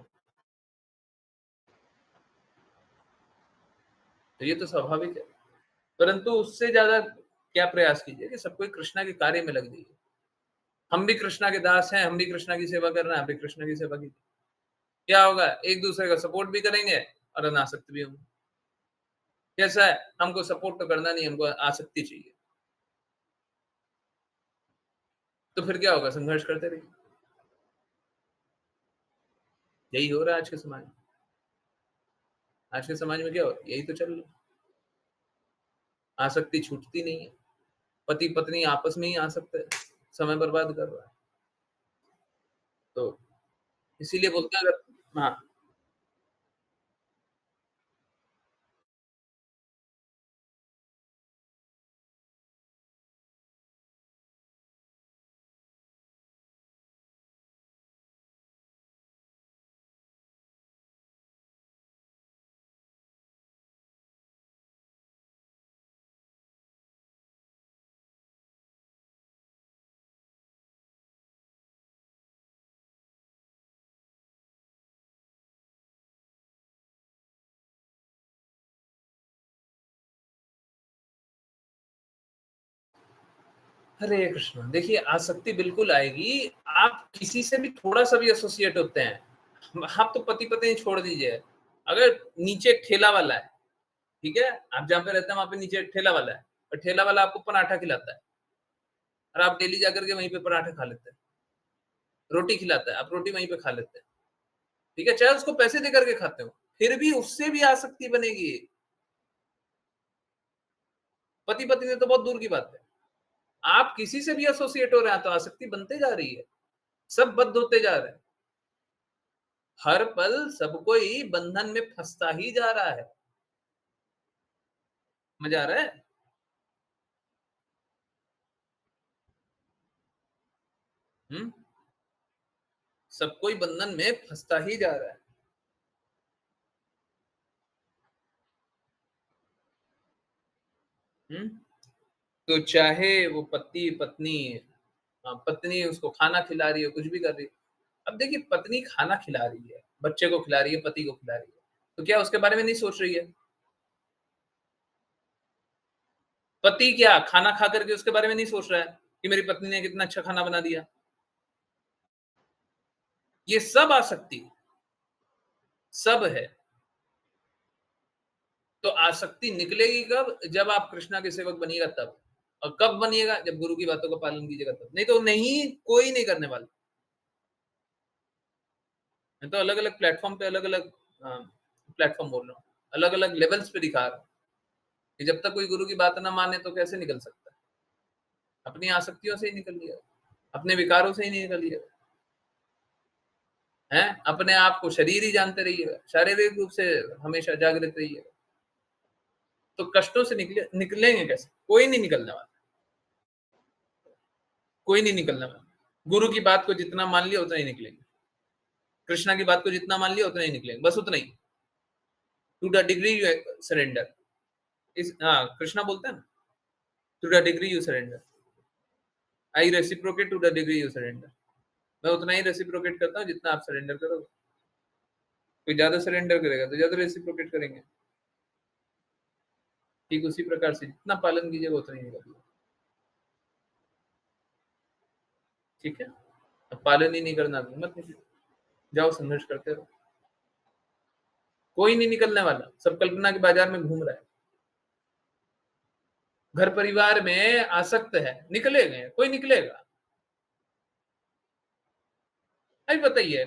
तो ये तो स्वाभाविक है। परंतु उससे ज्यादा क्या प्रयास कीजिए कि सब कोई कृष्णा के कार्य में लग जाइए। हम भी कृष्णा के दास हैं, हम भी कृष्णा की सेवा कर रहे हैं, हम भी कृष्णा की सेवा कीजिए। क्या होगा? एक दूसरे का सपोर्ट भी करेंगे और अनासक्त भी होंगे। कैसा है? हमको सपोर्ट तो करना नहीं, हमको आसक्ति चाहिए। तो फिर क्या होगा? संघर्ष करते रहिए। यही हो रहा है आज के समाज में। आज के समाज में क्या हो रहा है? यही तो चल रहा है। आसक्ति छूटती नहीं है। पति पत्नी आपस में ही आसक्त है, समय बर्बाद कर रहा है। तो इसीलिए बोलते हैं, अगर हाँ, हरे कृष्ण। देखिए, आसक्ति बिल्कुल आएगी। आप किसी से भी थोड़ा-सा भी एसोसिएट होते हैं। आप तो पति-पत्नी छोड़ दीजिए। अगर नीचे एक ठेला वाला है, ठीक है? आप जहाँ पे रहते हैं वहाँ पे नीचे एक ठेला वाला है, और ठेला वाला आपको पराठा खिलाता है, और आप डेली जाकर के वहीं पे पराठा खा लेते हैं। रोटी खिलाता है, आप रोटी वहीं पे खा लेते हैं। ठीक है? चाहे उसको पैसे दे करके खाते हो, फिर भी उससे भी आसक्ति बनेगी। पति-पत्नी तो बहुत दूर की बात है। आप किसी से भी एसोसिएट हो रहे हैं तो आसक्ति बनते जा रही है। सब बद्ध होते जा रहे हैं। हर पल सब कोई बंधन में फंसता ही जा रहा है। मजा आ रहा है? सब कोई बंधन में फंसता ही जा रहा है। तो चाहे वो पति पत्नी पत्नी उसको खाना खिला रही है, कुछ भी कर रही है। अब देखिए, पत्नी खाना खिला रही है, बच्चे को खिला रही है, पति को खिला रही है, तो क्या उसके बारे में नहीं सोच रही है? पति क्या खाना खा करके उसके बारे में नहीं सोच रहा है कि मेरी पत्नी ने कितना अच्छा खाना बना दिया? ये सब आसक्ति, सब है। तो आसक्ति निकलेगी कब? जब आप कृष्णा के सेवक बनिएगा तब। और कब बनिएगा? जब गुरु की बातों का पालन कीजिएगा तब। नहीं तो नहीं, कोई नहीं करने वाला। मैं तो अलग-अलग प्लेटफ़ॉर्म पे अलग-अलग प्लेटफ़ॉर्म बोल रहा हूँ, अलग-अलग लेवल्स पे दिखा रहा हूँ कि जब तक कोई गुरु की बात ना माने तो कैसे निकल सकता है? अपनी आसक्तियों से ही निकलिएगा, अपने विकारों से ही नहीं निकलिएगा। हैं? अपने आप को शरीर ही जानते रहिएगा, शारीरिक रूप से हमेशा जागृत रहिएगा। तो कष्टों से निकलेंगे कैसे? कोई नहीं निकलने वाला, कोई नहीं निकलने वाला। गुरु की बात को जितना मान लिया उतना ही निकलेंगे। कृष्णा की बात को जितना मान लिया उतना ही निकलेंगे, बस उतना ही। To the degree you surrender, Krishna बोलता है ना, to the degree you surrender, I reciprocate to the degree you surrender. मैं उतना ही रेसिप्रोकेट करता हूँ जितना आप सरेंडर करोगे। कोई ज्यादा सरेंडर करेगा तो ज्यादा रेसिप्रोकेट करेंगे। ठीक उसी प्रकार से जितना पालन कीजिएगा उतना ही निकलेगा। ठीक है? अब पालन ही नहीं करना तो मत निकलो, जाओ संघर्ष करते रहो। कोई नहीं निकलने वाला, सब कल्पना के बाजार में घूम रहा है। घर परिवार में आसक्त है, निकलेंगे, कोई निकलेगा। अभी बताइए,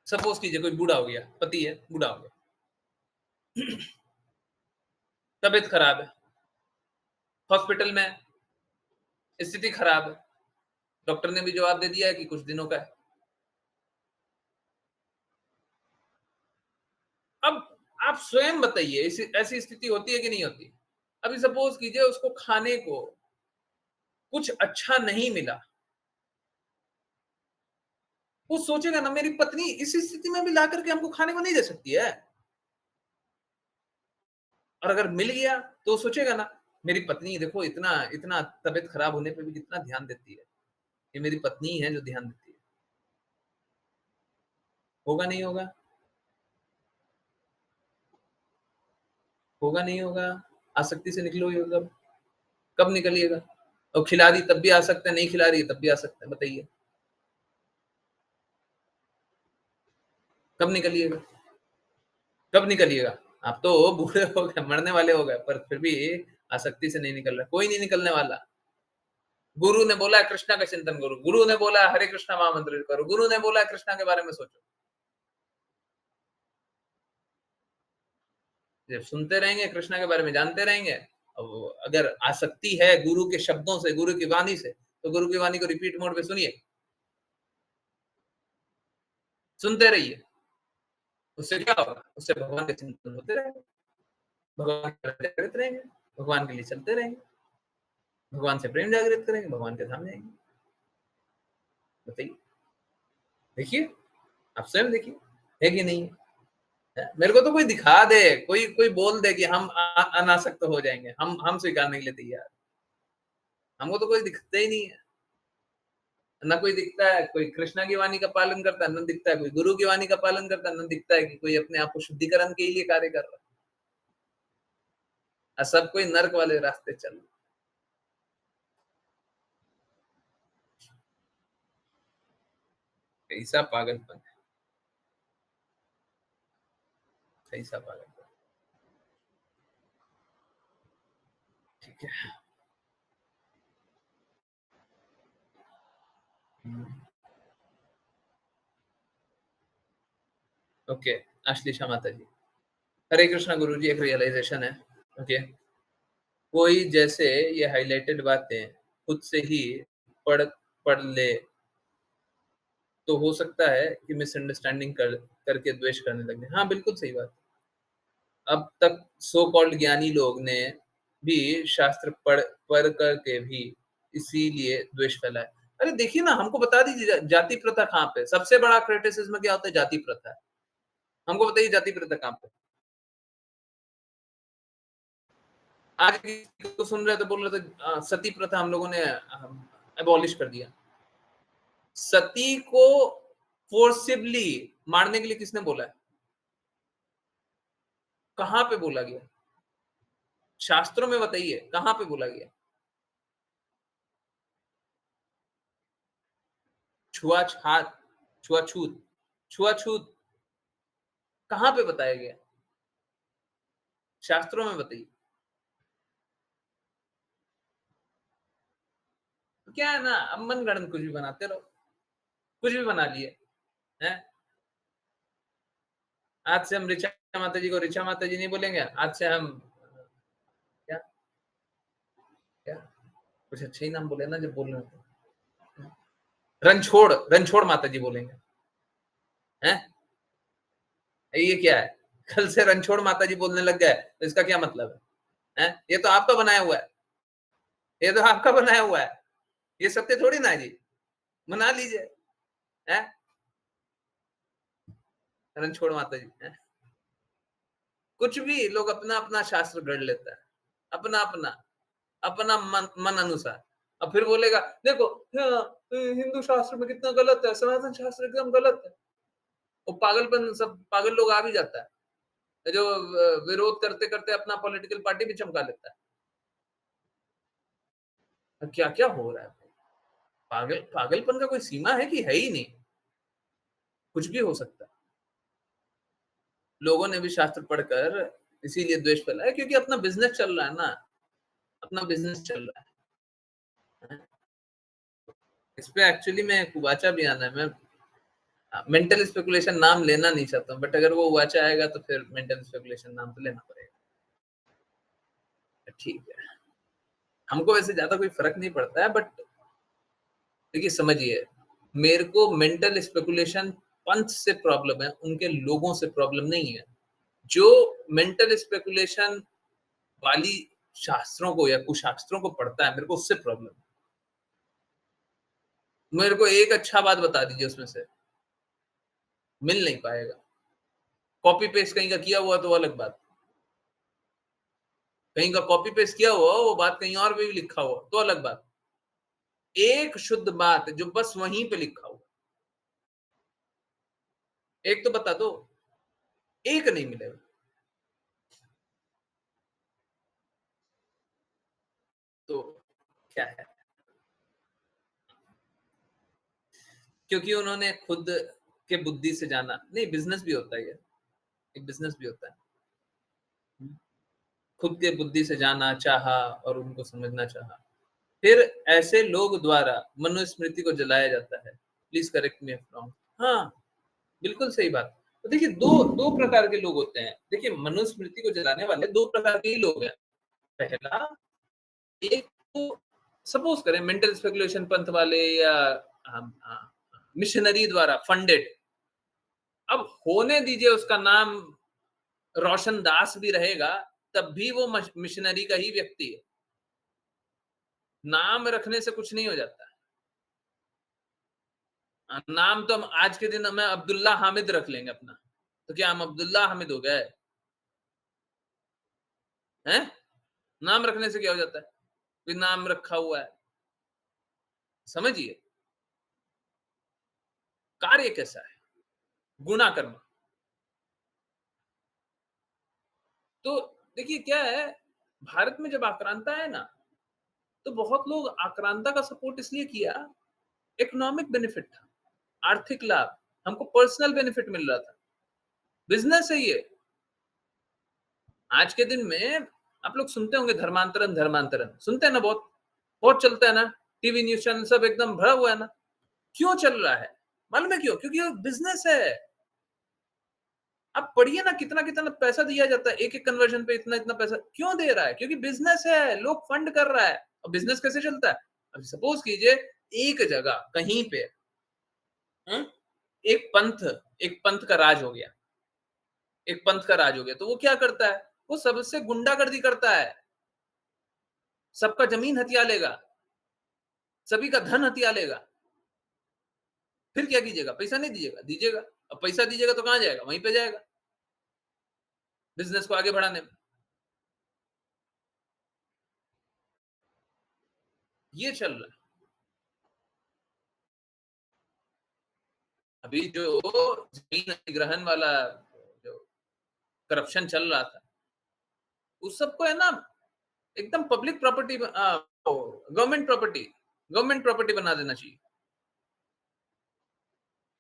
सपोज कीजिए कोई बूढ़ा हो गया, पति है, बूढ़ा हो गया, तबीयत खराब है, हॉस्पिटल में स्थिति खराब है, डॉक्टर ने भी जवाब दे दिया है कि कुछ दिनों का है। अब आप स्वयं बताइए, ऐसी स्थिति होती है कि नहीं होती? अभी सपोज कीजिए उसको खाने को कुछ अच्छा नहीं मिला, वो सोचेगा ना मेरी पत्नी इस स्थिति में भी ला करके हमको खाने को नहीं दे सकती है। और अगर मिल गया तो सोचेगा ना मेरी पत्नी देखो इतना इतना तबीयत खराब होने पे भी कितना ध्यान देती है, ये मेरी पत्नी है जो ध्यान देती है। होगा नहीं होगा? होगा नहीं होगा? आसक्ति से निकलोगे कब? कब निकलिएगा? और खिला रही तब भी आ सकते हैं, नहीं खिला रही तब भी आ सकते हैं, बताइए कब निकलिएगा? कब निकलिएगा? आप तो बूढ़े हो गए, मरने वाले हो गए, पर फिर भी आसक्ति से नहीं निकल रहा। कोई नहीं निकलने वाला। गुरु ने बोला कृष्णा का चिंतन करो, गुरु ने बोला हरे कृष्णा महामंत्र करो, गुरु ने बोला कृष्णा के बारे में सोचो। जब सुनते रहेंगे, कृष्णा के बारे में जानते रहेंगे, अब अगर आसक्ति है गुरु के शब्दों से, गुरु की वाणी से, तो गुरु की वाणी को रिपीट मोड पे सुनिए, सुनते रहिए। उससे क्या होगा? उससे भगवान के चिंतन होते रहेंगे, भगवान जागृत रहेंगे, भगवान के लिए चलते रहेंगे, भगवान से प्रेम जागृत करेंगे, भगवान के धाम जाएंगे। बताइए, देखिए, आप स्वयं देखिए, है कि नहीं है? मेरे को तो कोई दिखा दे, कोई कोई बोल दे कि हम अनासक्त हो जाएंगे, हम स्वीकारने के लिए तैयार। हमको तो कोई दिखता ही नहीं है, ना कोई दिखता है कोई कृष्णा की वाणी का पालन करता है, न दिखता है कोई गुरु की वाणी का पालन करता है, न दिखता है कि कोई अपने आप को शुद्धिकरण के लिए कार्य कर रहा है। सब कोई नर्क वाले रास्ते चल रहे। कैसा पागलपन है, कैसा पागलपन। ठीक है। ओके, आश्लेषा माता जी, हरे कृष्णा गुरु जी, एक रियलाइजेशन है। ओके, कोई जैसे ये हाइलाइटेड बातें खुद से ही पढ़ पढ़ ले तो हो सकता है कि मिसअंडरस्टैंडिंग करके द्वेष करने लगे। हाँ, बिल्कुल सही बात। अब तक सो कॉल्ड ज्ञानी लोग ने भी शास्त्र पढ़ करके भी इसीलिए द्वेष फैलाया। अरे देखिए ना, हमको बता दीजिए जाति प्रथा कहाँ पे? सबसे बड़ा क्रिटिसिज्म क्या होता है? जाति प्रथा। हमको बताइए जाति प्रथा कहाँ पे? आज किसी को सुन रहे थे, बोल रहे थे सती प्रथा हम लोगों ने एबॉलिश कर दिया। सती को फोर्सिबली मारने के लिए किसने बोला है? कहां पे बोला गया? शास्त्रों में बताइए, कहां पे बोला गया? छुआछात, छुआछूत, छुआछूत कहां पे बताया गया? शास्त्रों में बताइए। तो क्या है ना, अब मनगढ़ंत कुछ भी बनाते रहो, कुछ भी बना लिए हैं। आज से हम ऋचा माता जी को ऋचा माता जी नहीं बोलेंगे, आज से हम क्या क्या कुछ अच्छे ही नाम बोले ना जब बोल रहे हो। रणछोड़, रणछोड़ माता जी बोलेंगे हैं। ये क्या है? कल से रणछोड़ माता जी बोलने लग गए तो इसका क्या मतलब है? ये तो आपका बनाया हुआ है, ये तो आपका बनाया हुआ है, ये सत्य थोड़ी ना है जी। मना लीजिए हैं, रणछोड़ माता जी हैं। कुछ भी लोग अपना अपना शास्त्र गढ़ लेता है, अपना अपना अपना मन अनुसार। अब फिर बोलेगा देखो हिंदू शास्त्र में कितना गलत है, सनातन शास्त्र एकदम गलत है। वो पागलपन, सब पागल लोग आ भी जाता है जो विरोध करते करते अपना पॉलिटिकल पार्टी भी चमका लेता है। क्या क्या हो रहा है? पागलपन का कोई सीमा है कि है ही नहीं? कुछ भी हो सकता है। लोगों ने भी शास्त्र पढ़कर इसीलिए द्वेष फैलाया क्योंकि अपना बिजनेस चल रहा है ना, अपना बिजनेस चल रहा है। इस पे एक्चुअली में कुवाचा भी आना है। मैं मेंटल स्पेकुलेशन नाम लेना नहीं चाहता हूँ, बट अगर वो वाचा आएगा तो फिर मेंटल स्पेकुलेशन नाम तो लेना पड़ेगा। ठीक है, हमको वैसे ज्यादा कोई फर्क नहीं पड़ता है, बट देखिए समझिए, मेरे को मेंटल स्पेकुलेशन पंथ से प्रॉब्लम है, उनके लोगों से प्रॉब्लम नहीं है। जो मेंटल स्पेकुलेशन वाली शास्त्रों को या कुशास्त्रों को पढ़ता है, मेरे को उससे प्रॉब्लम है। मेरे को एक अच्छा बात बता दीजिए उसमें से, मिल नहीं पाएगा। कॉपी पेस्ट कहीं का किया हुआ तो अलग बात, कहीं का कॉपी पेस्ट किया हुआ वो बात कहीं और भी लिखा हुआ तो अलग बात। एक शुद्ध बात जो बस वहीं पे लिखा हुआ, एक तो बता दो, एक नहीं मिलेगा। तो क्या है? क्योंकि उन्होंने खुद के बुद्धि से जाना नहीं, बिजनेस भी होता है, ये एक बिजनेस भी होता है। खुद के बुद्धि से जाना चाहा और उनको समझना चाहा, फिर ऐसे लोग द्वारा मनुस्मृति को जलाया जाता है। Please correct me if wrong. हाँ, बिल्कुल सही बात। तो देखिए, दो दो प्रकार के लोग होते हैं। देखिए, मनुस्मृति को जलाने वाले दो प्रकार के ही लोग हैं। पहला, एक तो सपोज करें मेंटल स्पेकुलेशन पंथ वाले या मिशनरी द्वारा फंडेड। अब होने दीजिए उसका नाम रोशन दास भी रहेगा, तब भी वो मिशनरी का ही व्यक्ति है। नाम रखने से कुछ नहीं हो जाता। नाम तो हम आज के दिन हमें अब्दुल्ला हामिद रख लेंगे अपना, तो क्या हम अब्दुल्ला हामिद हो गए हैं? नाम रखने से क्या हो जाता है? कोई नाम रखा हुआ है, समझिए कार्य कैसा है, गुणा कर्म। तो देखिए क्या है, भारत में जब आक्रांता है ना, तो बहुत लोग आक्रांता का सपोर्ट इसलिए किया, इकोनॉमिक बेनिफिट था, आर्थिक लाभ, हमको पर्सनल बेनिफिट मिल रहा था, बिजनेस है ये। आज के दिन में आप लोग सुनते होंगे धर्मांतरण, धर्मांतरण सुनते हैं ना, बहुत बहुत चलता है ना, टीवी न्यूज चैनल सब एकदम भरा हुआ है ना। क्यों चल रहा है मालूम है? क्यों? क्योंकि ये बिजनेस है। आप पढ़िए ना, कितना कितना पैसा दिया जाता है एक एक कन्वर्जन पे, इतना इतना पैसा क्यों दे रहा है? क्योंकि बिजनेस है, लोग फंड कर रहा है। और बिजनेस कैसे चलता है? अब सपोज कीजिए एक जगह कहीं पे एक पंथ का राज हो गया, एक पंथ का राज हो गया, तो वो क्या करता है, वो सबसे गुंडागर्दी करता है, सबका जमीन हथिया लेगा, सभी का धन हथिया लेगा। फिर क्या कीजिएगा, पैसा नहीं दीजिएगा, दीजिएगा, अब पैसा दीजिएगा तो कहां जाएगा, वहीं पे जाएगा बिजनेस को आगे बढ़ाने में। ये चल रहा है अभी, जो जमीन अधिग्रहण वाला जो करप्शन चल रहा था, उस सबको है ना एकदम पब्लिक प्रॉपर्टी, गवर्नमेंट प्रॉपर्टी बना देना चाहिए।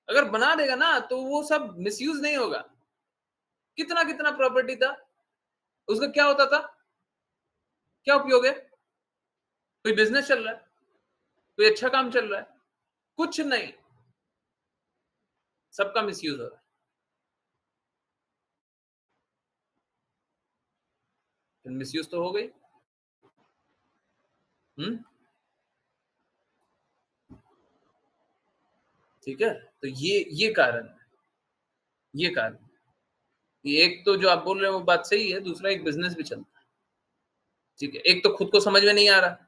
अगर बना देगा ना तो वो सब मिसयूज नहीं होगा। कितना कितना प्रॉपर्टी था, उसका क्या होता था, क्या उपयोग है, कोई बिजनेस चल रहा है, कोई अच्छा काम चल रहा है, कुछ नहीं, सबका मिसयूज हो रहा है। मिसयूज तो हो गई। ठीक है, तो ये कारण है, ये कारण, ये एक तो जो आप बोल रहे हैं वो बात सही है, दूसरा एक बिजनेस भी चलता है। ठीक है, एक तो खुद को समझ में नहीं आ रहा,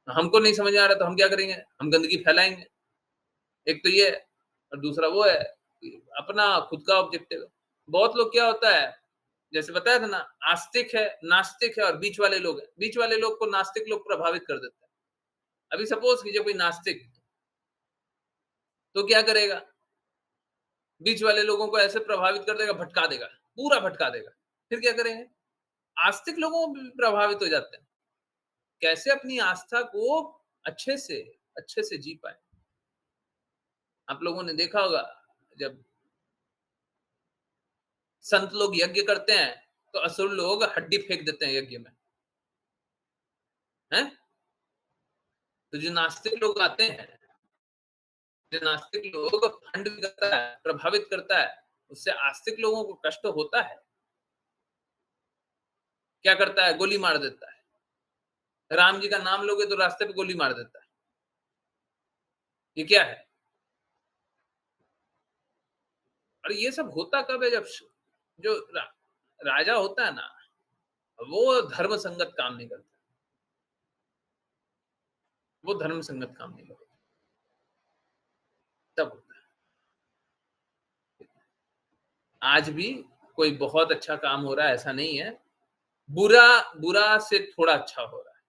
हमको नहीं समझ में आ रहा तो हम क्या करेंगे, हम गंदगी फैलाएंगे, एक तो ये है, और दूसरा वो है अपना खुद का ऑब्जेक्टिव है। बहुत लोग क्या होता है, जैसे बताया था ना, आस्तिक है, नास्तिक है और बीच वाले लोग हैं। बीच वाले लोग को नास्तिक लोग प्रभावित कर देते हैं। अभी सपोज कीजिए कोई नास्तिक तो क्या करेगा, बीच वाले लोगों को ऐसे प्रभावित कर देगा, भटका देगा, पूरा भटका देगा। फिर क्या करेंगे, आस्तिक लोगों को भी प्रभावित हो जाते हैं, कैसे अपनी आस्था को अच्छे से जी पाए। आप लोगों ने देखा होगा, जब संत लोग यज्ञ करते हैं तो असुर लोग हड्डी फेंक देते हैं यज्ञ में, हैं? तो जो नास्तिक लोग आते हैं, जो नास्तिक लोग खंड करता है, प्रभावित करता है, उससे आस्तिक लोगों को कष्ट होता है। क्या करता है, गोली मार देता है। राम जी का नाम लोगे तो रास्ते पे गोली मार देता है। ये क्या है, और ये सब होता कब है, जब जो राजा होता है ना, वो धर्म संगत काम नहीं करता, वो धर्म संगत काम नहीं करता, तब होता है। आज भी कोई बहुत अच्छा काम हो रहा है ऐसा नहीं है, बुरा से थोड़ा अच्छा हो रहा है।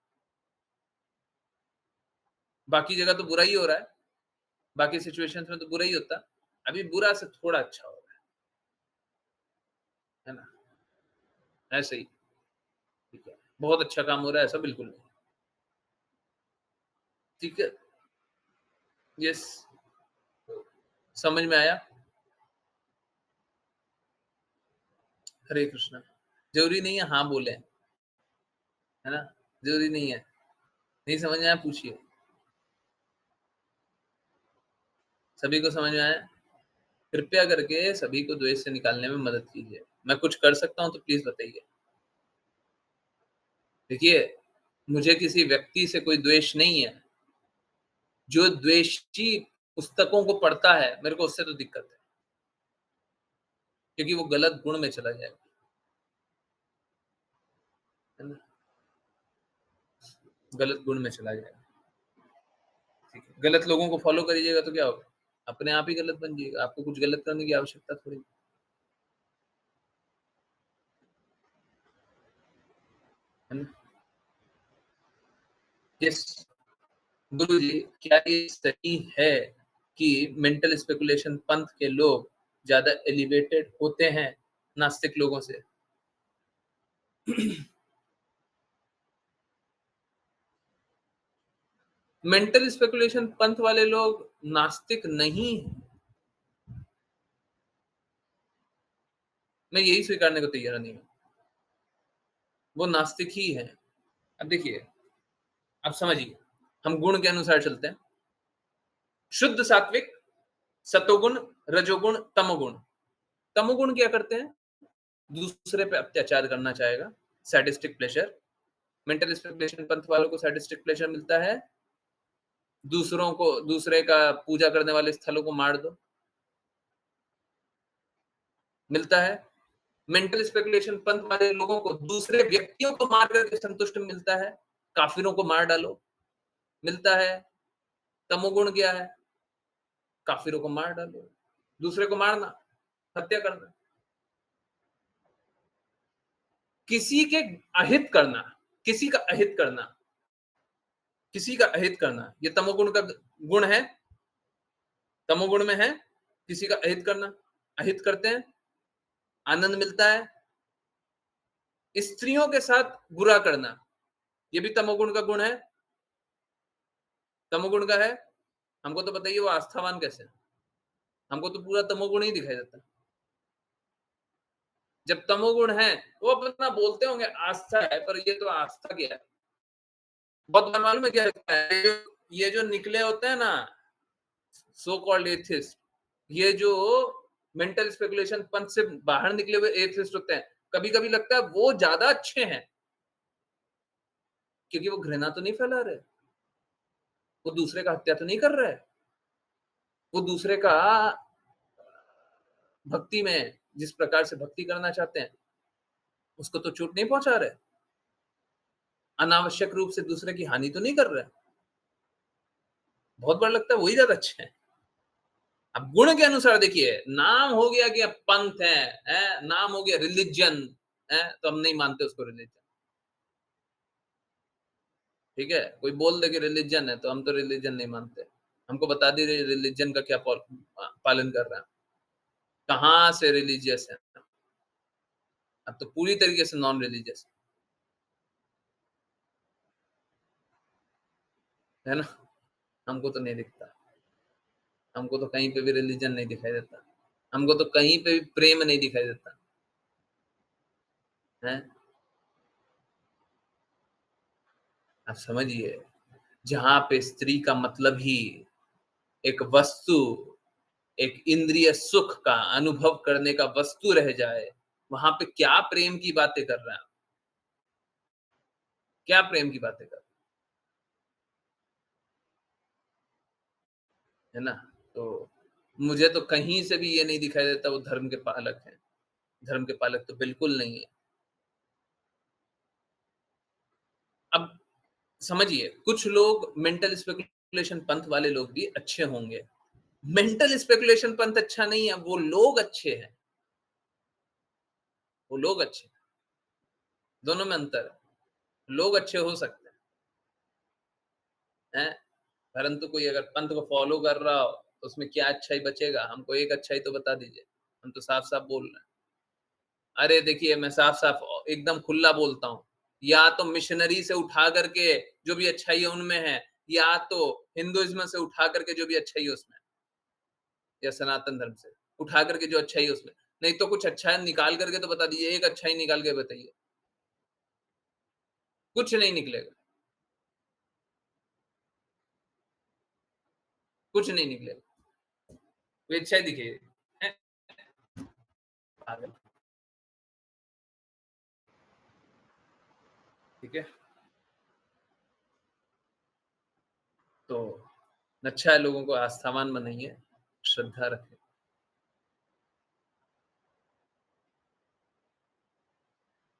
बाकी जगह तो बुरा ही हो रहा है, बाकी सिचुएशंस में तो बुरा ही होता, अभी बुरा से थोड़ा अच्छा हो रहा है ना, ऐसे ही। ठीक है, बहुत अच्छा काम हो रहा है ऐसा बिल्कुल नहीं। ठीक है, यस, समझ में आया। हरे कृष्णा। जरूरी नहीं है हाँ बोले, है ना, जरूरी नहीं है, नहीं समझ में आया पूछिए। सभी को समझ में आया, कृपया करके सभी को द्वेष से निकालने में मदद कीजिए। मैं कुछ कर सकता हूं तो प्लीज बताइए। देखिए, मुझे किसी व्यक्ति से कोई द्वेष नहीं है, जो द्वेषी पुस्तकों को पढ़ता है मेरे को उससे तो दिक्कत है, क्योंकि वो गलत गुण में चला जाएगा, है ना, गलत गुण में चला जाएगा। ठीक है, गलत लोगों को फॉलो करिएगा तो क्या होगा, अपने आप ही गलत बन जाइएगा, आपको कुछ गलत करने की आवश्यकता थोड़ी, है ना। यस, गुरु जी, क्या ये सही है कि मेंटल स्पेकुलेशन पंथ के लोग ज्यादा एलिवेटेड होते हैं नास्तिक लोगों से? मेंटल स्पेकुलेशन पंथ वाले लोग नास्तिक नहीं है, मैं यही स्वीकारने को तैयार नहीं हूं, वो नास्तिक ही है। अब देखिए, आप समझिए, हम गुण के अनुसार चलते हैं, शुद्ध सात्विक, सतोगुण, रजोगुण, तमोगुण। तमोगुण क्या करते हैं, दूसरे पे अत्याचार करना चाहेगा, सैडिस्टिक प्लेजर। मेंटल स्पेकुलेशन पंथ वालों को सैडिस्टिक प्लेजर मिलता है दूसरे का पूजा करने वाले स्थलों को मार दो, मिलता है। मेंटल स्पेकुलेशन पंथ वाले लोगों को दूसरे व्यक्तियों को मार करके संतुष्ट मिलता है, काफिरों को मार डालो, मिलता है। तमोगुण क्या है? काफिरों को मार डालो, दूसरे को मारना, हत्या करना, किसी के अहित करना, किसी का अहित करना, किसी का अहित करना, ये तमोगुण का गुण है, तमोगुण में है। किसी का अहित करना, अहित करते हैं, आनंद मिलता है। स्त्रियों के साथ बुरा करना, ये भी तमोगुण का गुण है, तमोगुण का है। हमको तो बताइए वो आस्थावान कैसे है? हमको तो पूरा तमोगुण ही दिखाई देता है। जब तमोगुण है वो अपना बोलते होंगे आस्था है, पर ये तो आस्था क्या है? बहुत बार मालूम है क्या लगता है, ये जो निकले होते हैं ना सो कॉल्ड एथिस्ट, ये जो मेंटल स्पेकुलेशन पंथ से बाहर निकले हुए एथिस्ट होते हैं, कभी कभी लगता है वो ज्यादा अच्छे हैं, क्योंकि वो घृणा तो नहीं फैला रहे, वो दूसरे का हत्या तो नहीं कर रहे, वो दूसरे का भक्ति में जिस प्रकार से भक्ति करना चाहते हैं उसको तो चोट नहीं पहुंचा रहे, अनावश्यक रूप से दूसरे की हानि तो नहीं कर रहे। बहुत बार लगता है वही ज्यादा अच्छे हैं। अब गुण के अनुसार देखिए, नाम हो गया कि अब पंथ है, नाम हो गया रिलीजन है, तो हम नहीं मानते उसको रिलीजन। ठीक है, कोई बोल दे कि रिलीजन है तो हम तो रिलीजन नहीं मानते। हमको बता दीजिए रिलीजन का क्या पालन कर रहे हैं, कहां से रिलीजियस है। अब तो पूरी तरीके से नॉन रिलीजियस है ना। हमको तो नहीं दिखता, हमको तो कहीं पे भी रिलीजन नहीं दिखाई देता, हमको तो कहीं पे भी प्रेम नहीं दिखाई देता है। आप समझिए, जहां पे स्त्री का मतलब ही एक वस्तु, एक इंद्रिय सुख का अनुभव करने का वस्तु रह जाए, वहां पे क्या प्रेम की बातें कर रहे हैं आप? क्या प्रेम की बातें कर रहे हैं, है ना। तो मुझे तो कहीं से भी ये नहीं दिखाई देता वो धर्म के पालक हैं। धर्म के पालक तो बिल्कुल नहीं है। अब समझिए, कुछ लोग मेंटल स्पेकुलेशन पंथ वाले लोग भी अच्छे होंगे। मेंटल स्पेकुलेशन पंथ अच्छा नहीं है, वो लोग अच्छे हैं, वो लोग अच्छे हैं। दोनों में अंतर है। लोग अच्छे हो सकते हैं, परंतु कोई अगर पंथ को फॉलो कर रहा हो तो उसमें क्या अच्छाई बचेगा? हमको एक अच्छाई तो बता दीजिए। हम तो साफ साफ बोल रहे हैं। अरे देखिए, मैं साफ साफ एकदम खुला बोलता हूँ, या तो मिशनरी से उठा करके जो भी अच्छाई है उनमें है, या तो हिंदुइज्म से उठा करके जो भी अच्छाई है उसमें, या सनातन धर्म से उठा करके जो अच्छाई है उसमें। नहीं तो कुछ अच्छा निकाल करके तो बता दीजिए, एक अच्छाई निकाल के बताइए। कुछ नहीं निकलेगा, कुछ नहीं निकलेगा। कोई अच्छाई दिखेगी? पागल। ठीक है, तो अच्छा है, लोगों को आस्थावान बनाइए, श्रद्धा रखें।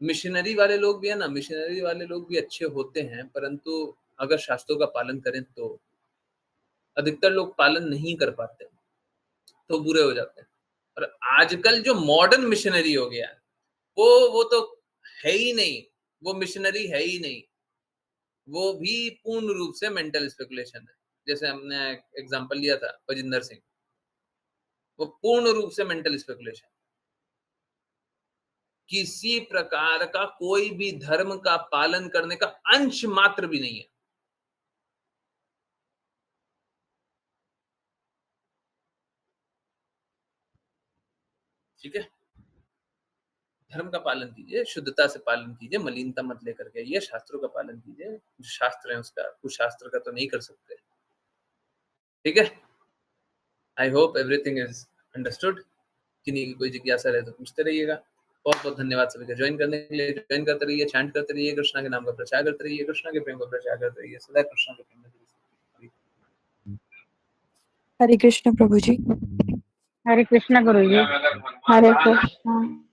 मिशनरी वाले लोग भी है ना, मिशनरी वाले लोग भी अच्छे होते हैं, परंतु अगर शास्त्रों का पालन करें तो अधिकतर लोग पालन नहीं कर पाते, तो बुरे हो जाते हैं। और आजकल जो मॉडर्न मिशनरी हो गया है, वो तो है ही नहीं, वो मिशनरी है ही नहीं, वो भी पूर्ण रूप से मेंटल स्पेकुलेशन है। जैसे हमने एग्जांपल लिया था बजिंदर सिंह, वो पूर्ण रूप से मेंटल स्पेकुलेशन। किसी प्रकार का कोई भी धर्म का पालन करने का अंश मात्र भी नहीं है। ठीक है, धर्म का पालन कीजिए, शुद्धता से पालन कीजिए, मलिनता मत लेकर के आइए, शास्त्रों का पालन कीजिए। जो शास्त्र है उसका, कुछ शास्त्र का तो नहीं कर सकते। ठीक है, I hope everything is understood. किन्हीं की कोई जिज्ञासा रहे तो पूछते रहिएगा। बहुत बहुत धन्यवाद सभी का ज्वाइन करने के लिए। ज्वाइन करते रहिए, चैंट करते रहिए, कृष्णा के नाम का प्रचार करते रहिए, कृष्णा के प्रेम का प्रचार करते रहिए, सदा कृष्णा के प्रेम में। हरे कृष्ण प्रभु जी। हरे कृष्णा गुरु जी। हरे कृष्णा।